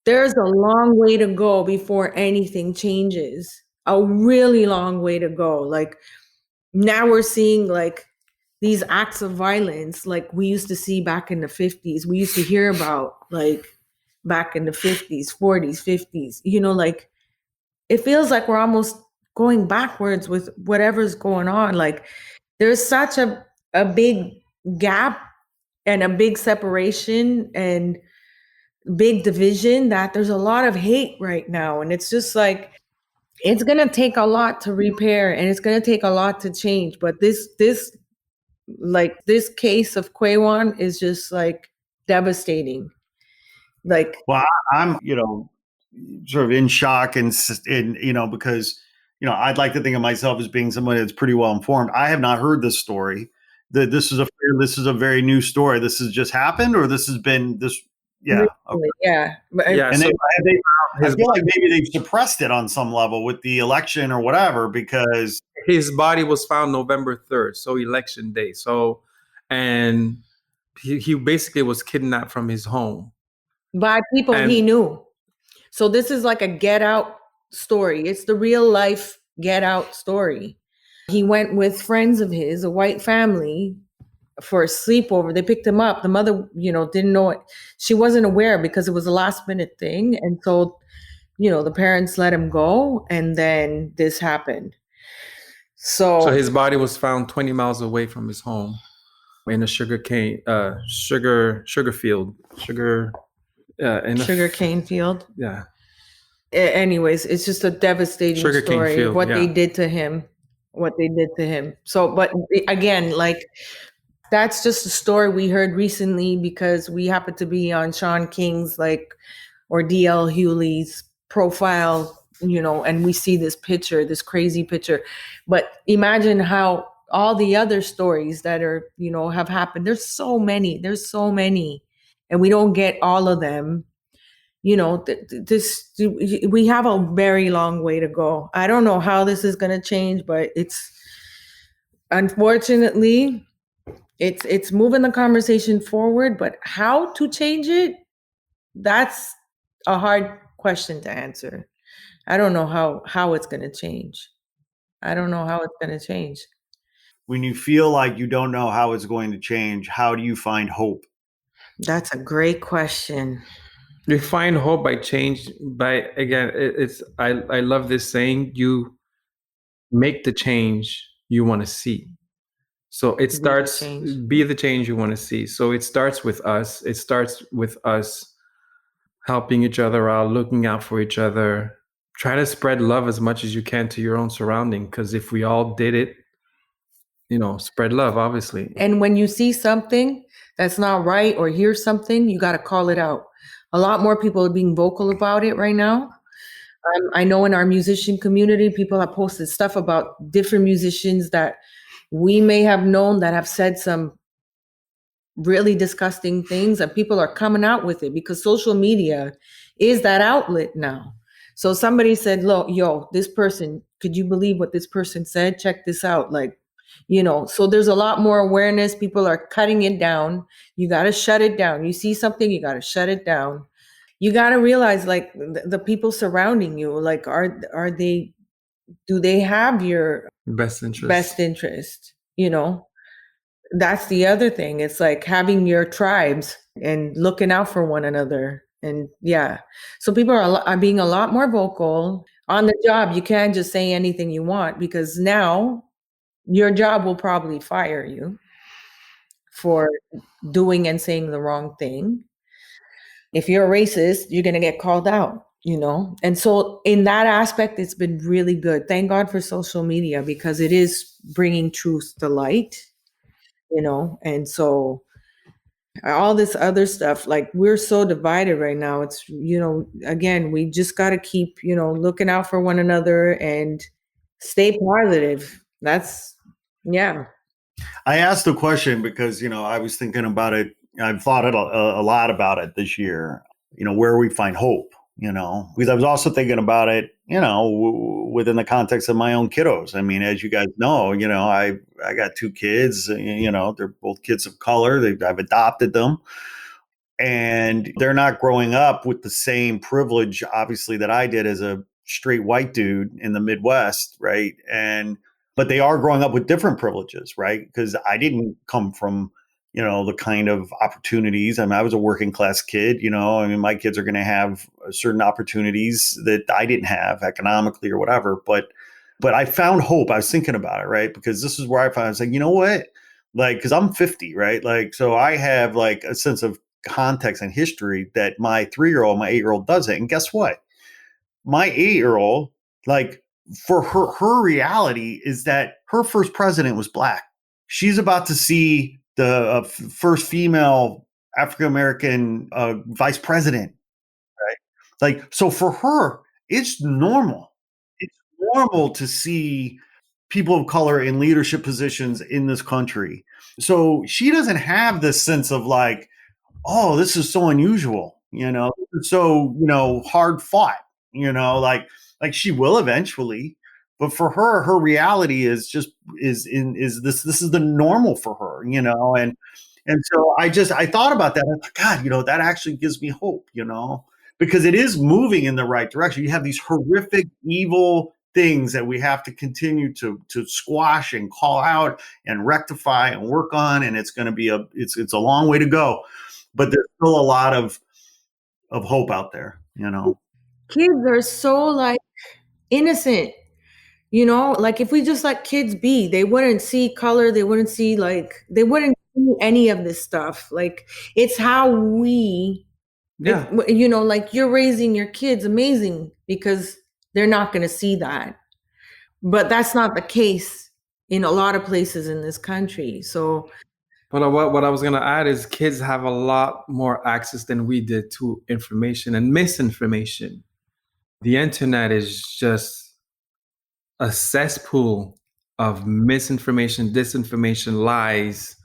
there's a long way to go before anything changes. A really long way to go. Now we're seeing these acts of violence we used to see back in the 50s. We used to hear about back in the 50s, 40s, 50s. It feels like we're almost going backwards with whatever's going on. There's such a big gap and a big separation and big division that there's a lot of hate right now. And it's just it's going to take a lot to repair and it's going to take a lot to change. But this case of Kwaywan is just devastating. Well, I'm, sort of in shock and because, I'd like to think of myself as being somebody that's pretty well informed. I have not heard this story. This is a very new story. This has just happened, or this has been this. Yeah. Okay. Yeah. Yeah. And I feel like maybe they've suppressed it on some level with the election or whatever, because his body was found November 3rd. So election day. So, and he basically was kidnapped from his home by people he knew. So this is a get out story. It's the real life Get Out story. He went with friends of his, a white family, for a sleepover. They picked him up. The mother, didn't know it. She wasn't aware because it was a last minute thing. And so, the parents let him go, and then this happened. So his body was found 20 miles away from his home in a sugar field. Sugar cane field. Yeah. Anyways, it's just a devastating story of what they did to him. So, but again, like, that's just a story we heard recently because we happened to be on Sean King's or DL Hewley's profile, and we see this crazy picture. But imagine how all the other stories that are, have happened. There's so many, and we don't get all of them. We have a very long way to go. I don't know how this is going to change, but unfortunately, it's moving the conversation forward, but how to change it, that's a hard question to answer. I don't know how it's going to change. When you feel like you don't know how it's going to change, how do you find hope? That's a great question. You find hope by change. I love this saying, you make the change you want to see. So it starts, be the change you want to see. So it starts with us. It starts with us helping each other out, looking out for each other. Try to spread love as much as you can to your own surrounding. Because if we all did it, spread love, obviously. And when you see something that's not right or hear something, you got to call it out. A lot more people are being vocal about it right now. I know in our musician community, people have posted stuff about different musicians that we may have known that have said some really disgusting things, and people are coming out with it because social media is that outlet now. So somebody said, "Look, this person, could you believe what this person said? Check this out." So there's a lot more awareness. People are cutting it down. You got to shut it down. You see something, you got to shut it down. You got to realize, the people surrounding you, do they have your best interest? That's the other thing. It's like having your tribes and looking out for one another. And so people are being a lot more vocal. On the job, you can't just say anything you want, because now your job will probably fire you for doing and saying the wrong thing. If you're a racist, you're going to get called out, And so in that aspect, it's been really good. Thank God for social media, because it is bringing truth to light, And so all this other stuff, we're so divided right now. It's, again, we just got to keep, looking out for one another and stay positive. I asked the question because, I was thinking about it. I've thought a lot about it this year, where we find hope, because I was also thinking about it, within the context of my own kiddos. I mean, as you guys know, I got 2 kids, they're both kids of color. I've adopted them. And they're not growing up with the same privilege, obviously, that I did as a straight white dude in the Midwest, right? But they are growing up with different privileges, right? Because I didn't come from, the kind of opportunities. I mean, I was a working class kid, my kids are going to have certain opportunities that I didn't have economically or whatever. But I found hope. I was thinking about it, right? Because this is where I was like, you know what? Because I'm 50, right? So I have a sense of context and history that my 3-year-old, my 8-year-old doesn't. And guess what? My 8-year-old, for her reality is that her first president was Black. She's about to see the first female African-American vice president, right? So for her, it's normal. It's normal to see people of color in leadership positions in this country. So she doesn't have this sense of oh, this is so unusual, so, hard fought, she will eventually, but for her reality is this is the normal for her, and so I thought about that. I thought, God, that actually gives me hope, because it is moving in the right direction. You have these horrific, evil things that we have to continue to squash and call out and rectify and work on, and it's going to be it's a long way to go, but there's still a lot of hope out there. Kids are so like innocent. Like if we just let kids be, they wouldn't see color. They wouldn't see they wouldn't see any of this stuff. Like it's how we, like you're raising your kids amazing because they're not going to see that. But that's not the case in a lot of places in this country. So. But what I was going to add is kids have a lot more access than we did to information and misinformation. The internet is just a cesspool of misinformation, disinformation, lies.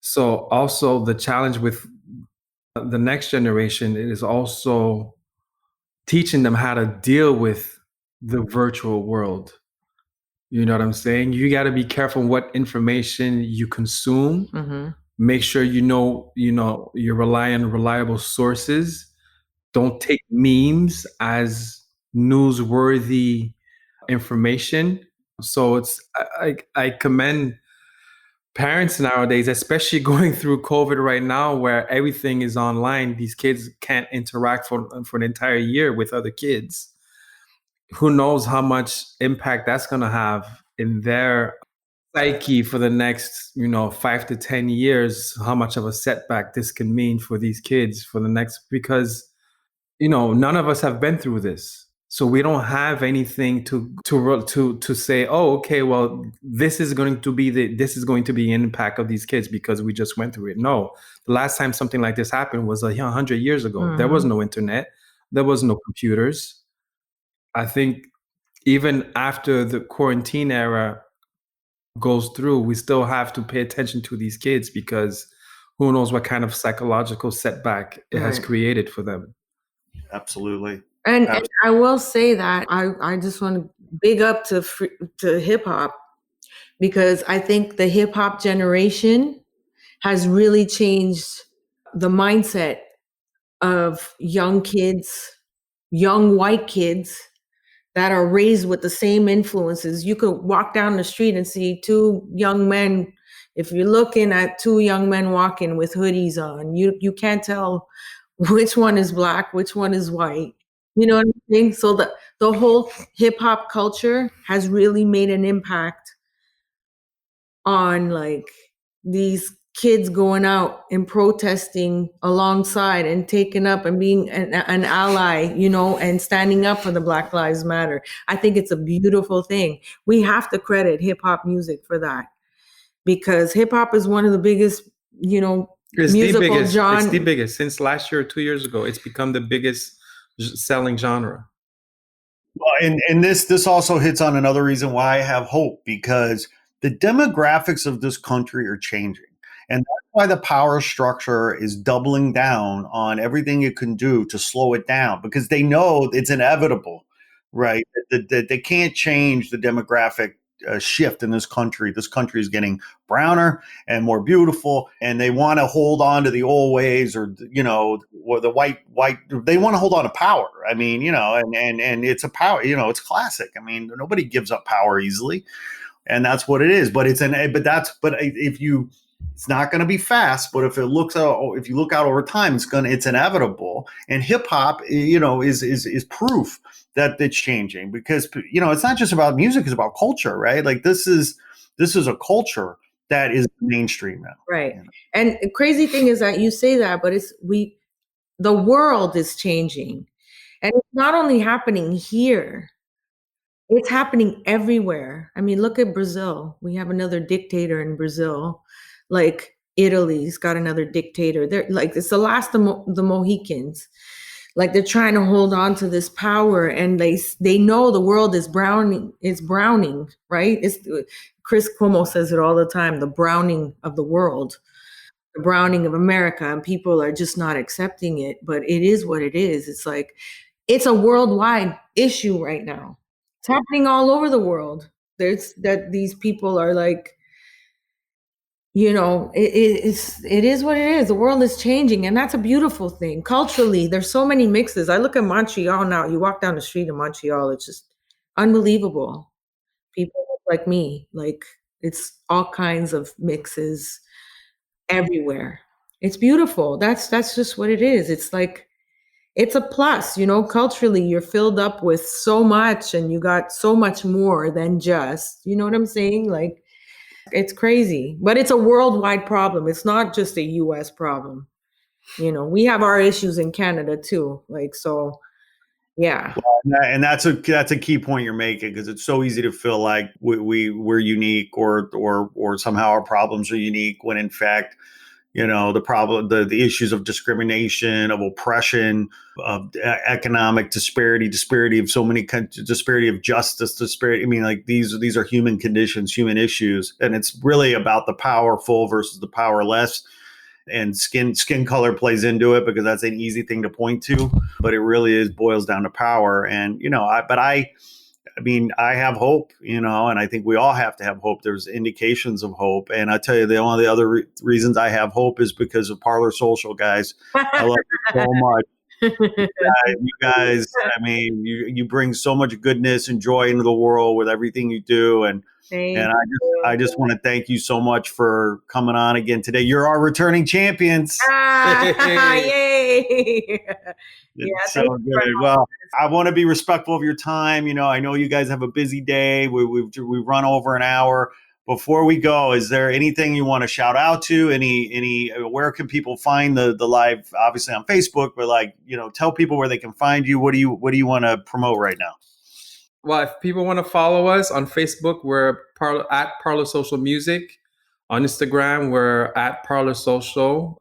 So also the challenge with the next generation is also teaching them how to deal with the virtual world. You know what I'm saying? You got to be careful what information you consume. Mm-hmm. Make sure you're relying on reliable sources. Don't take memes as newsworthy information. So I commend parents nowadays, especially going through COVID right now, where everything is online. These kids can't interact for an entire year with other kids. Who knows how much impact that's going to have in their psyche for the next 5 to 10 years, how much of a setback this can mean for these kids for the next, because none of us have been through this. So we don't have anything to say, oh, okay, well, this is going to be the impact of these kids because we just went through it. No, the last time something like this happened was 100 years ago. Mm-hmm. There was no internet. There was no computers. I think even after the quarantine era goes through, we still have to pay attention to these kids because who knows what kind of psychological setback it has created for them. Absolutely. And I will say that I just want to big up to hip hop, because I think the hip hop generation has really changed the mindset of young kids, young white kids that are raised with the same influences. You could walk down the street and see two young men. If you're looking at two young men walking with hoodies on, you can't tell which one is black, which one is white. You know what I'm saying? So the whole hip hop culture has really made an impact on like these kids going out and protesting alongside and taking up and being an ally, and standing up for the Black Lives Matter. I think it's a beautiful thing. We have to credit hip hop music for that, because hip hop is one of the biggest, musical genre. It's the biggest. Since last year or 2 years ago, it's become the biggest selling genre. Well, and this also hits on another reason why I have hope, because the demographics of this country are changing. And that's why the power structure is doubling down on everything it can do to slow it down, because they know it's inevitable, right? That they can't change the demographic shift in this country. This country is getting browner and more beautiful, and they want to hold on to the old ways, or the white. They want to hold on to power. I mean, and it's a power. It's classic. I mean, nobody gives up power easily, and that's what it is. But it's it's not going to be fast, but if you look out over time, it's inevitable. And hip hop, is proof that it's changing, because it's not just about music; it's about culture, right? Like this is a culture that is mainstream now, right? And the crazy thing is that you say that, but the world is changing, and it's not only happening here. It's happening everywhere. I mean, look at Brazil. We have another dictator in Brazil. Like Italy's got another dictator. They're like, it's the last of the Mohicans. Like they're trying to hold on to this power, and they know the world is browning. It's browning, right? Chris Cuomo says it all the time: the browning of the world, the browning of America, and people are just not accepting it. But it is what it is. It's like it's a worldwide issue right now. It's happening all over the world. These people are like it is what it is. The world is changing, and that's a beautiful thing. Culturally, there's so many mixes. I look at Montreal now. You walk down the street in Montreal, it's just unbelievable. People look like me. Like, it's all kinds of mixes everywhere. It's beautiful. That's just what it is. It's like, it's a plus, culturally you're filled up with so much and you got so much more than just, you know what I'm saying? Like, it's crazy, but it's a worldwide problem. It's not just a US problem. We have our issues in Canada too. Like, so yeah. And that's a key point you're making, because it's so easy to feel like we're unique, or somehow our problems are unique, when in fact, the issues of discrimination, of oppression, of economic disparity of so many disparity of justice, disparity. I mean, like these are human conditions, human issues, and it's really about the powerful versus the powerless. And skin color plays into it, because that's an easy thing to point to, but it really boils down to power. And I mean, I have hope, and I think we all have to have hope. There's indications of hope. And I tell you, one of the other reasons I have hope is because of Parlor Social, guys. I love you so much. You guys, I mean, you bring so much goodness and joy into the world with everything you do. And I just want to thank you so much for coming on again today. You're our returning champions. Yay! Yeah, so good. Well, I want to be respectful of your time. I know you guys have a busy day. We've run over an hour. Before we go, is there anything you want to shout out to? Where can people find the live? Obviously on Facebook, but tell people where they can find you. What do you want to promote right now? Well, if people want to follow us on Facebook, we're at Parlor Social Music. On Instagram, we're at Parlor Social,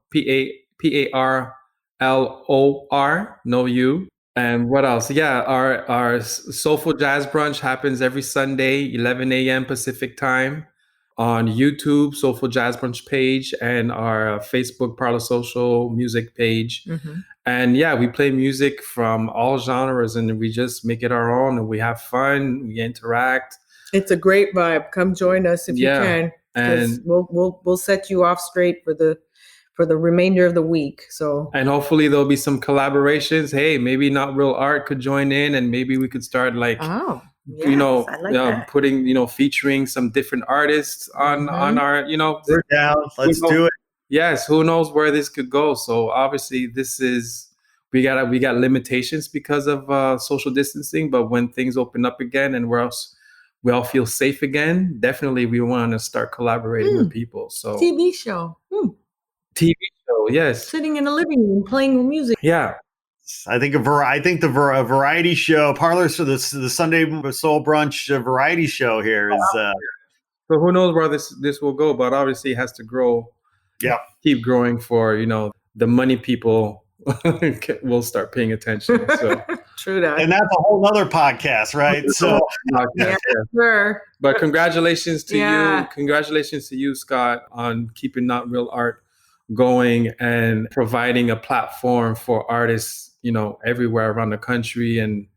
PARLOR, no U. And what else? Yeah, our Soulful Jazz Brunch happens every Sunday, 11 a.m. Pacific time, on YouTube, Soulful Jazz Brunch page, and our Facebook Parlor Social Music page. Mm-hmm. And yeah, we play music from all genres, and we just make it our own, and we have fun, we interact. It's a great vibe. Come join us if you can, and we'll set you off straight for the remainder of the week. So, and hopefully there'll be some collaborations. Hey, maybe Not Real Art could join in, and maybe we could start putting, featuring some different artists on our, We're down. Let's do it. Yes, who knows where this could go. So obviously we got limitations because of social distancing, but when things open up again and we all feel safe again, definitely we want to start collaborating with people. So TV show. TV show, yes. Sitting in a living room playing music. Yeah. I think a variety show, Parlor, so the Sunday Soul Brunch variety show here is. So who knows where this will go, but obviously it has to grow. Yeah, keep growing for the money people will start paying attention. So true that, and that's a whole other podcast, right? So, yeah, sure. But congratulations to you. Congratulations to you, Scott, on keeping Not Real Art going and providing a platform for artists, everywhere around the country, and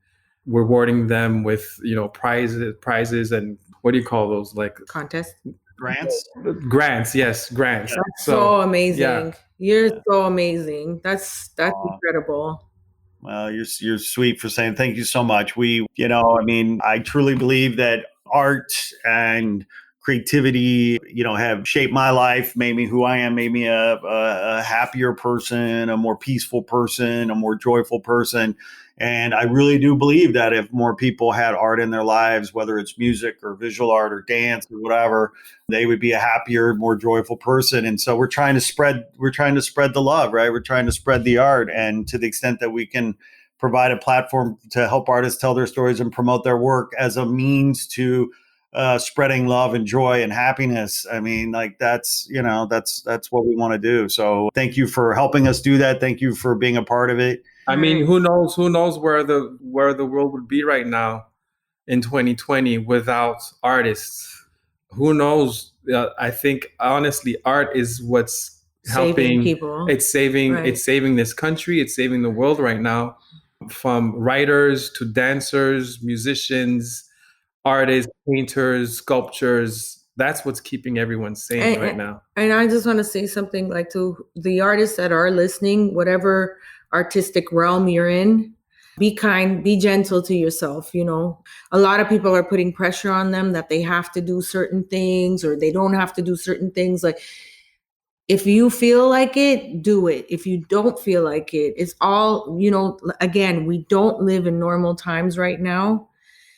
rewarding them with, prizes and what do you call those? Like contests? Grants, yes, grants. That's so amazing. Yeah. You're so amazing. That's incredible. Well, you're sweet for saying thank you so much. I truly believe that art and creativity, have shaped my life, made me who I am, made me a happier person, a more peaceful person, a more joyful person. And I really do believe that if more people had art in their lives, whether it's music or visual art or dance or whatever, they would be a happier, more joyful person. And so we're trying to spread the love, right? We're trying to spread the art. And to the extent that we can provide a platform to help artists tell their stories and promote their work as a means to spreading love and joy and happiness. I mean, that's what we want to do. So thank you for helping us do that. Thank you for being a part of it. I mean, who knows where the world would be right now in 2020 without artists? Who knows? I think honestly, art is what's helping people. It's saving this country. It's saving the world right now, from writers to dancers, musicians, artists, painters, sculptors, That's what's keeping everyone sane right now. And I just want to say something like to the artists that are listening, whatever artistic realm you're in, be kind, be gentle to yourself. You know, a lot of people are putting pressure on them that they have to do certain things or they don't have to do certain things. Like, if you feel like it, do it. If you don't feel like it, it's all, you know, again, we don't live in normal times right now.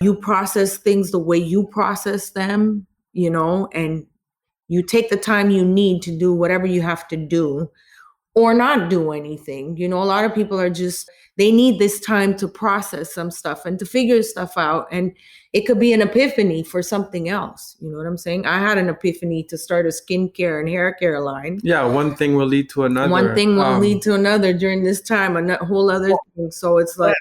You process things the way you process them, you know, and you take the time you need to do whatever you have to do or not do anything. You know, a lot of people are just, they need this time to process some stuff and to figure stuff out. And it could be an epiphany for something else. You know what I'm saying? I had an epiphany to start a skincare and hair care line. Yeah, one thing will lead to another. One thing will lead to another during this time, a whole other thing. So it's like,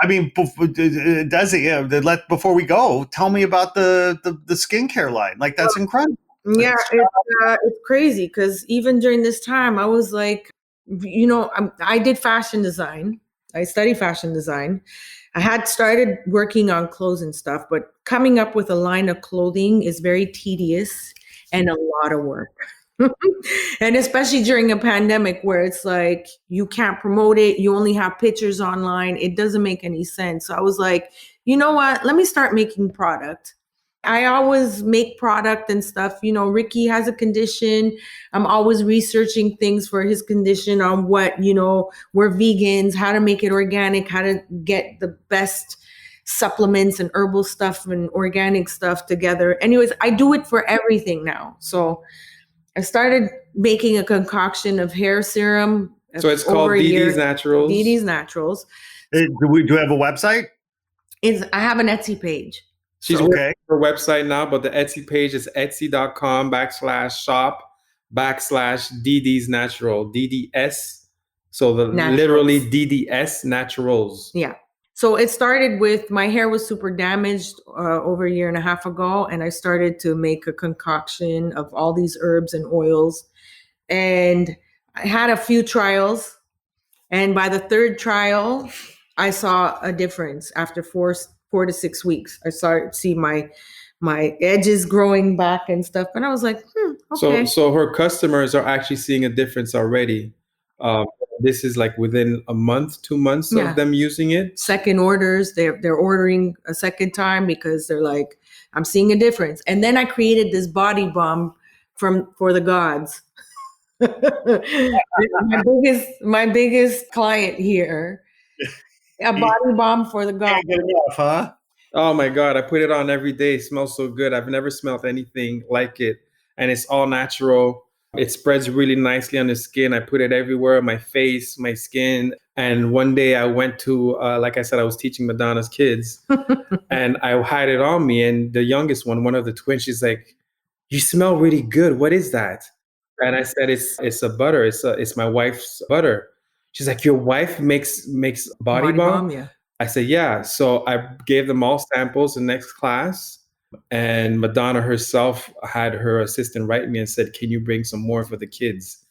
I mean, Dessy, before we go, tell me about the skincare line. Like, that's incredible. Yeah, it's crazy because even during this time, I was like, you know, I did fashion design. I studied fashion design. I had started working on clothes and stuff, but coming up with a line of clothing is very tedious and a lot of work. And especially during a pandemic where it's like you can't promote it, you only have pictures online. It doesn't make any sense. So I was like, you know what? Let me start making product. I always make product and stuff. You know, Ric'key has a condition. I'm always researching things for his condition on what, you know, we're vegans, how to make it organic, how to get the best supplements and herbal stuff and organic stuff together. Anyways, I do it for everything now. So I started making a concoction of hair serum. So it's called Didi's Naturals. Didi's Naturals. Do we have a website? I have an Etsy page. She's working on her website now, but the Etsy page is etsy.com/shop/Didi's Natural, DDS. So literally DDS Naturals. Yeah. So it started with, my hair was super damaged over a year and a half ago. And I started to make a concoction of all these herbs and oils. And I had a few trials. And by the third trial, I saw a difference after 4 to 6 weeks. I started to see my edges growing back and stuff. And I was like, okay. So her customers are actually seeing a difference already. This is like within a month, 2 months of them using it. Second orders, they're ordering a second time because they're like, I'm seeing a difference. And then I created this body balm for the gods. my biggest client here. A body balm for the gods. Can't get enough, huh? Oh my God, I put it on every day. It smells so good. I've never smelled anything like it. And it's all natural. It spreads really nicely on the skin. I put it everywhere, my face, my skin. And one day I went to, like I said, I was teaching Madonna's kids and I had it on me. And the youngest one of the twins, she's like, you smell really good. What is that? And I said, it's a butter. It's my wife's butter. She's like, your wife makes body balm? Yeah. I said, yeah. So I gave them all samples the next class. And Madonna herself had her assistant write me and said, can you bring some more for the kids?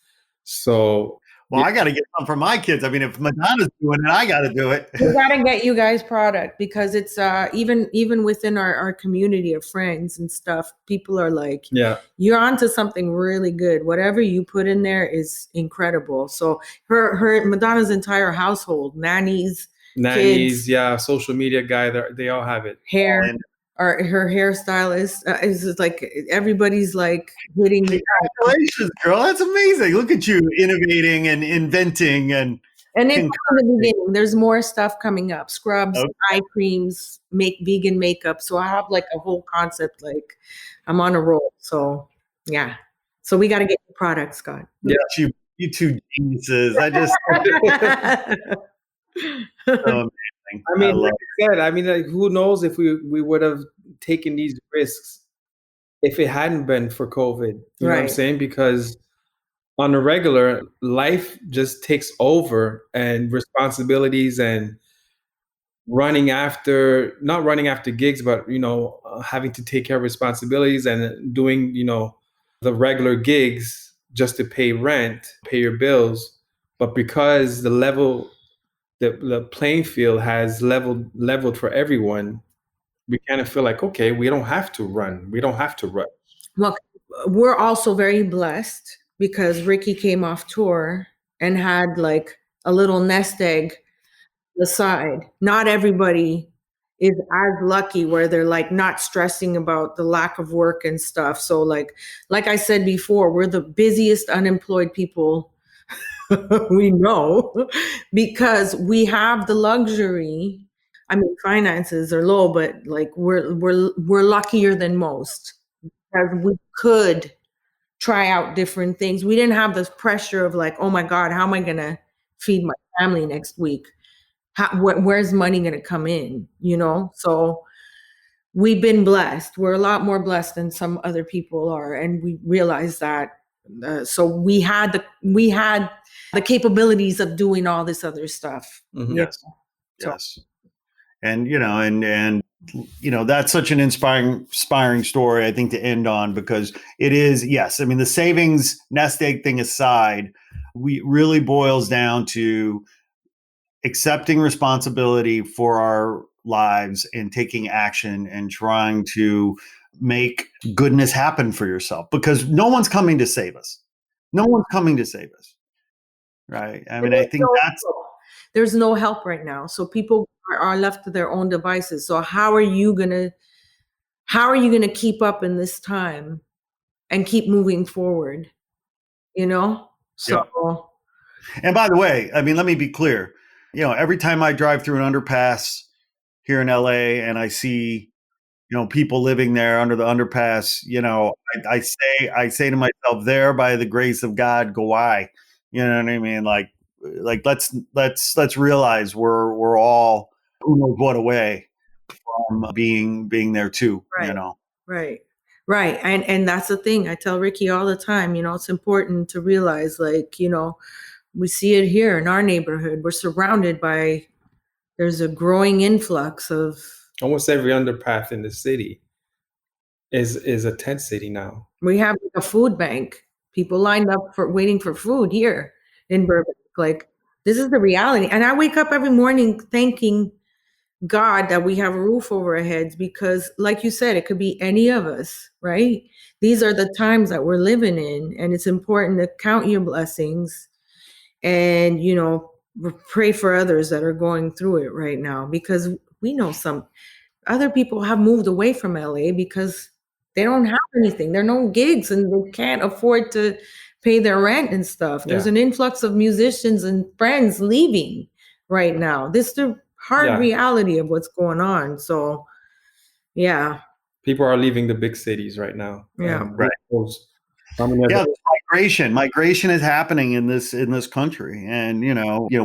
So, well, I got to get some for my kids. I mean, if Madonna's doing it, I got to do it. We got to get you guys product because it's even within our community of friends and stuff, people are like, yeah, you're onto something really good. Whatever you put in there is incredible. So her Madonna's entire household, nannies, kids, yeah, social media guy, they all have it. Hair. Or her hairstylist is like, everybody's like hitting. Congratulations, girl! That's amazing. Look at you innovating and inventing and it's in the beginning. There's more stuff coming up: scrubs, eye creams, vegan makeup. So I have like a whole concept. Like I'm on a roll. So yeah. So we got to get the product, Scott. Yeah, you two geniuses. I just. I mean, like I said, like, who knows if we would have taken these risks if it hadn't been for COVID. You know what I'm saying? Because on a regular, life just takes over and responsibilities and not running after gigs, but, having to take care of responsibilities and doing, the regular gigs just to pay rent, pay your bills. But because the playing field has leveled for everyone, we kind of feel like, okay, we don't have to run. We don't have to rush. Well, we're also very blessed because Ric'key came off tour and had like a little nest egg aside. Not everybody is as lucky where they're like not stressing about the lack of work and stuff. So like I said before, we're the busiest unemployed people we know because we have the luxury. I mean, finances are low, but like we're luckier than most because we could try out different things. We didn't have this pressure of like, oh my God, how am I gonna feed my family next week? Where's money going to come in, So we've been blessed. We're a lot more blessed than some other people are. And we realize that. So we had the capabilities of doing all this other stuff. Mm-hmm. Yes. So. Yes. And, and that's such an inspiring story, I think, to end on, because it is, yes. I mean, the savings nest egg thing aside, we really boils down to accepting responsibility for our lives and taking action and trying to make goodness happen for yourself, because no one's coming to save us. No one's coming to save us. Right. I mean, I think there's no help right now. So people are left to their own devices. So how are you going to keep up in this time and keep moving forward? So. Yeah. And by the way, I mean, let me be clear. Every time I drive through an underpass here in LA and I see, people living there under the underpass, I say to myself, there by the grace of God, go I. You know what I mean? Like let's realize we're all who knows what away from being there too. Right. Right. And that's the thing. I tell Ric'key all the time, it's important to realize, like, we see it here in our neighborhood. We're surrounded by, there's a growing influx of. Almost every underpath in the city is a tent city now. We have a food bank. People lined up waiting for food here in Burbank. Like, this is the reality. And I wake up every morning thanking God that we have a roof over our heads, because like you said, it could be any of us, right? These are the times that we're living in, and it's important to count your blessings and, pray for others that are going through it right now, because we know some other people have moved away from LA because they don't have anything. There are no gigs and they can't afford to pay their rent and stuff. There's an influx of musicians and friends leaving right now. This is the hard reality of what's going on. So, yeah. People are leaving the big cities right now. Yeah. Right. Migration is happening in this country. And,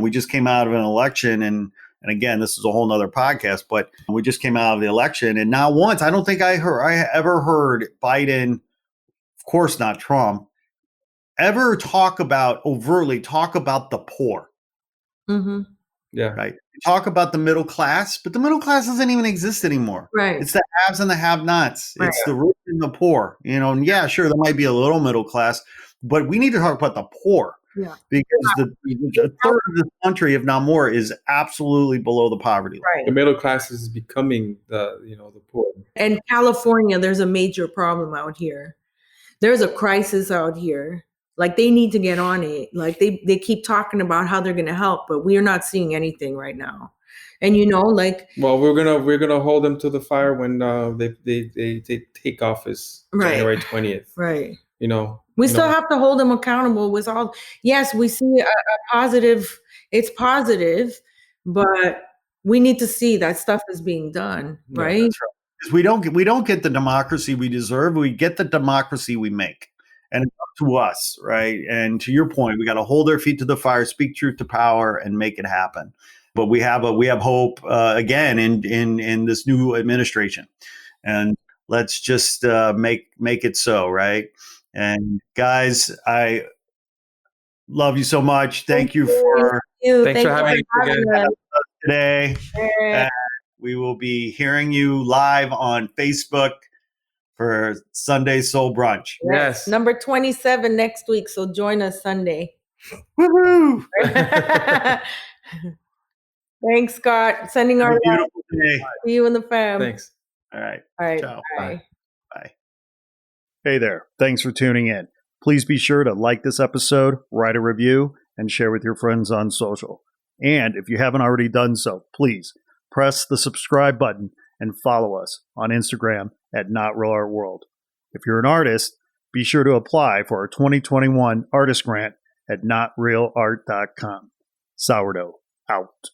we just came out of an election, and again, this is a whole nother podcast, but we just came out of the election, and not once, I don't think I ever heard Biden, of course not Trump, ever overtly talk about the poor. Mm-hmm. Yeah. Right. Talk about the middle class, but the middle class doesn't even exist anymore. Right. It's the haves and the have-nots. Right. It's the rich and the poor. And yeah, sure, there might be a little middle class, but we need to talk about the poor. Yeah. Because the third of the country, if not more, is absolutely below the poverty line. Right. The middle class is becoming the poor. And California, there's a major problem out here. There's a crisis out here. Like, they need to get on it. Like, they keep talking about how they're going to help, but we are not seeing anything right now. And well, we're gonna hold them to the fire when they take office January 20th. Right. We still have to hold them accountable with all. Yes, we see a positive. It's positive, but we need to see that stuff is being done. Right. That's right. Because we don't get the democracy we deserve. We get the democracy we make. And it's up to us, right? And to your point, we got to hold our feet to the fire, speak truth to power, and make it happen. But we have hope again in this new administration, and let's just make it so, right? And guys, I love you so much. Thanks for having us today. And we will be hearing you live on Facebook for Sunday Soul Brunch. Yes. Number 27 next week. So join us Sunday. Woohoo! Thanks, Scott. Sending our beautiful day. See you in the fam. Thanks. All right. All right. Ciao. Bye. Bye. Hey there. Thanks for tuning in. Please be sure to like this episode, write a review, and share with your friends on social. And if you haven't already done so, please press the subscribe button and follow us on Instagram at Not Real Art World. If you're an artist, be sure to apply for our 2021 artist grant at notrealart.com. Sourdough out.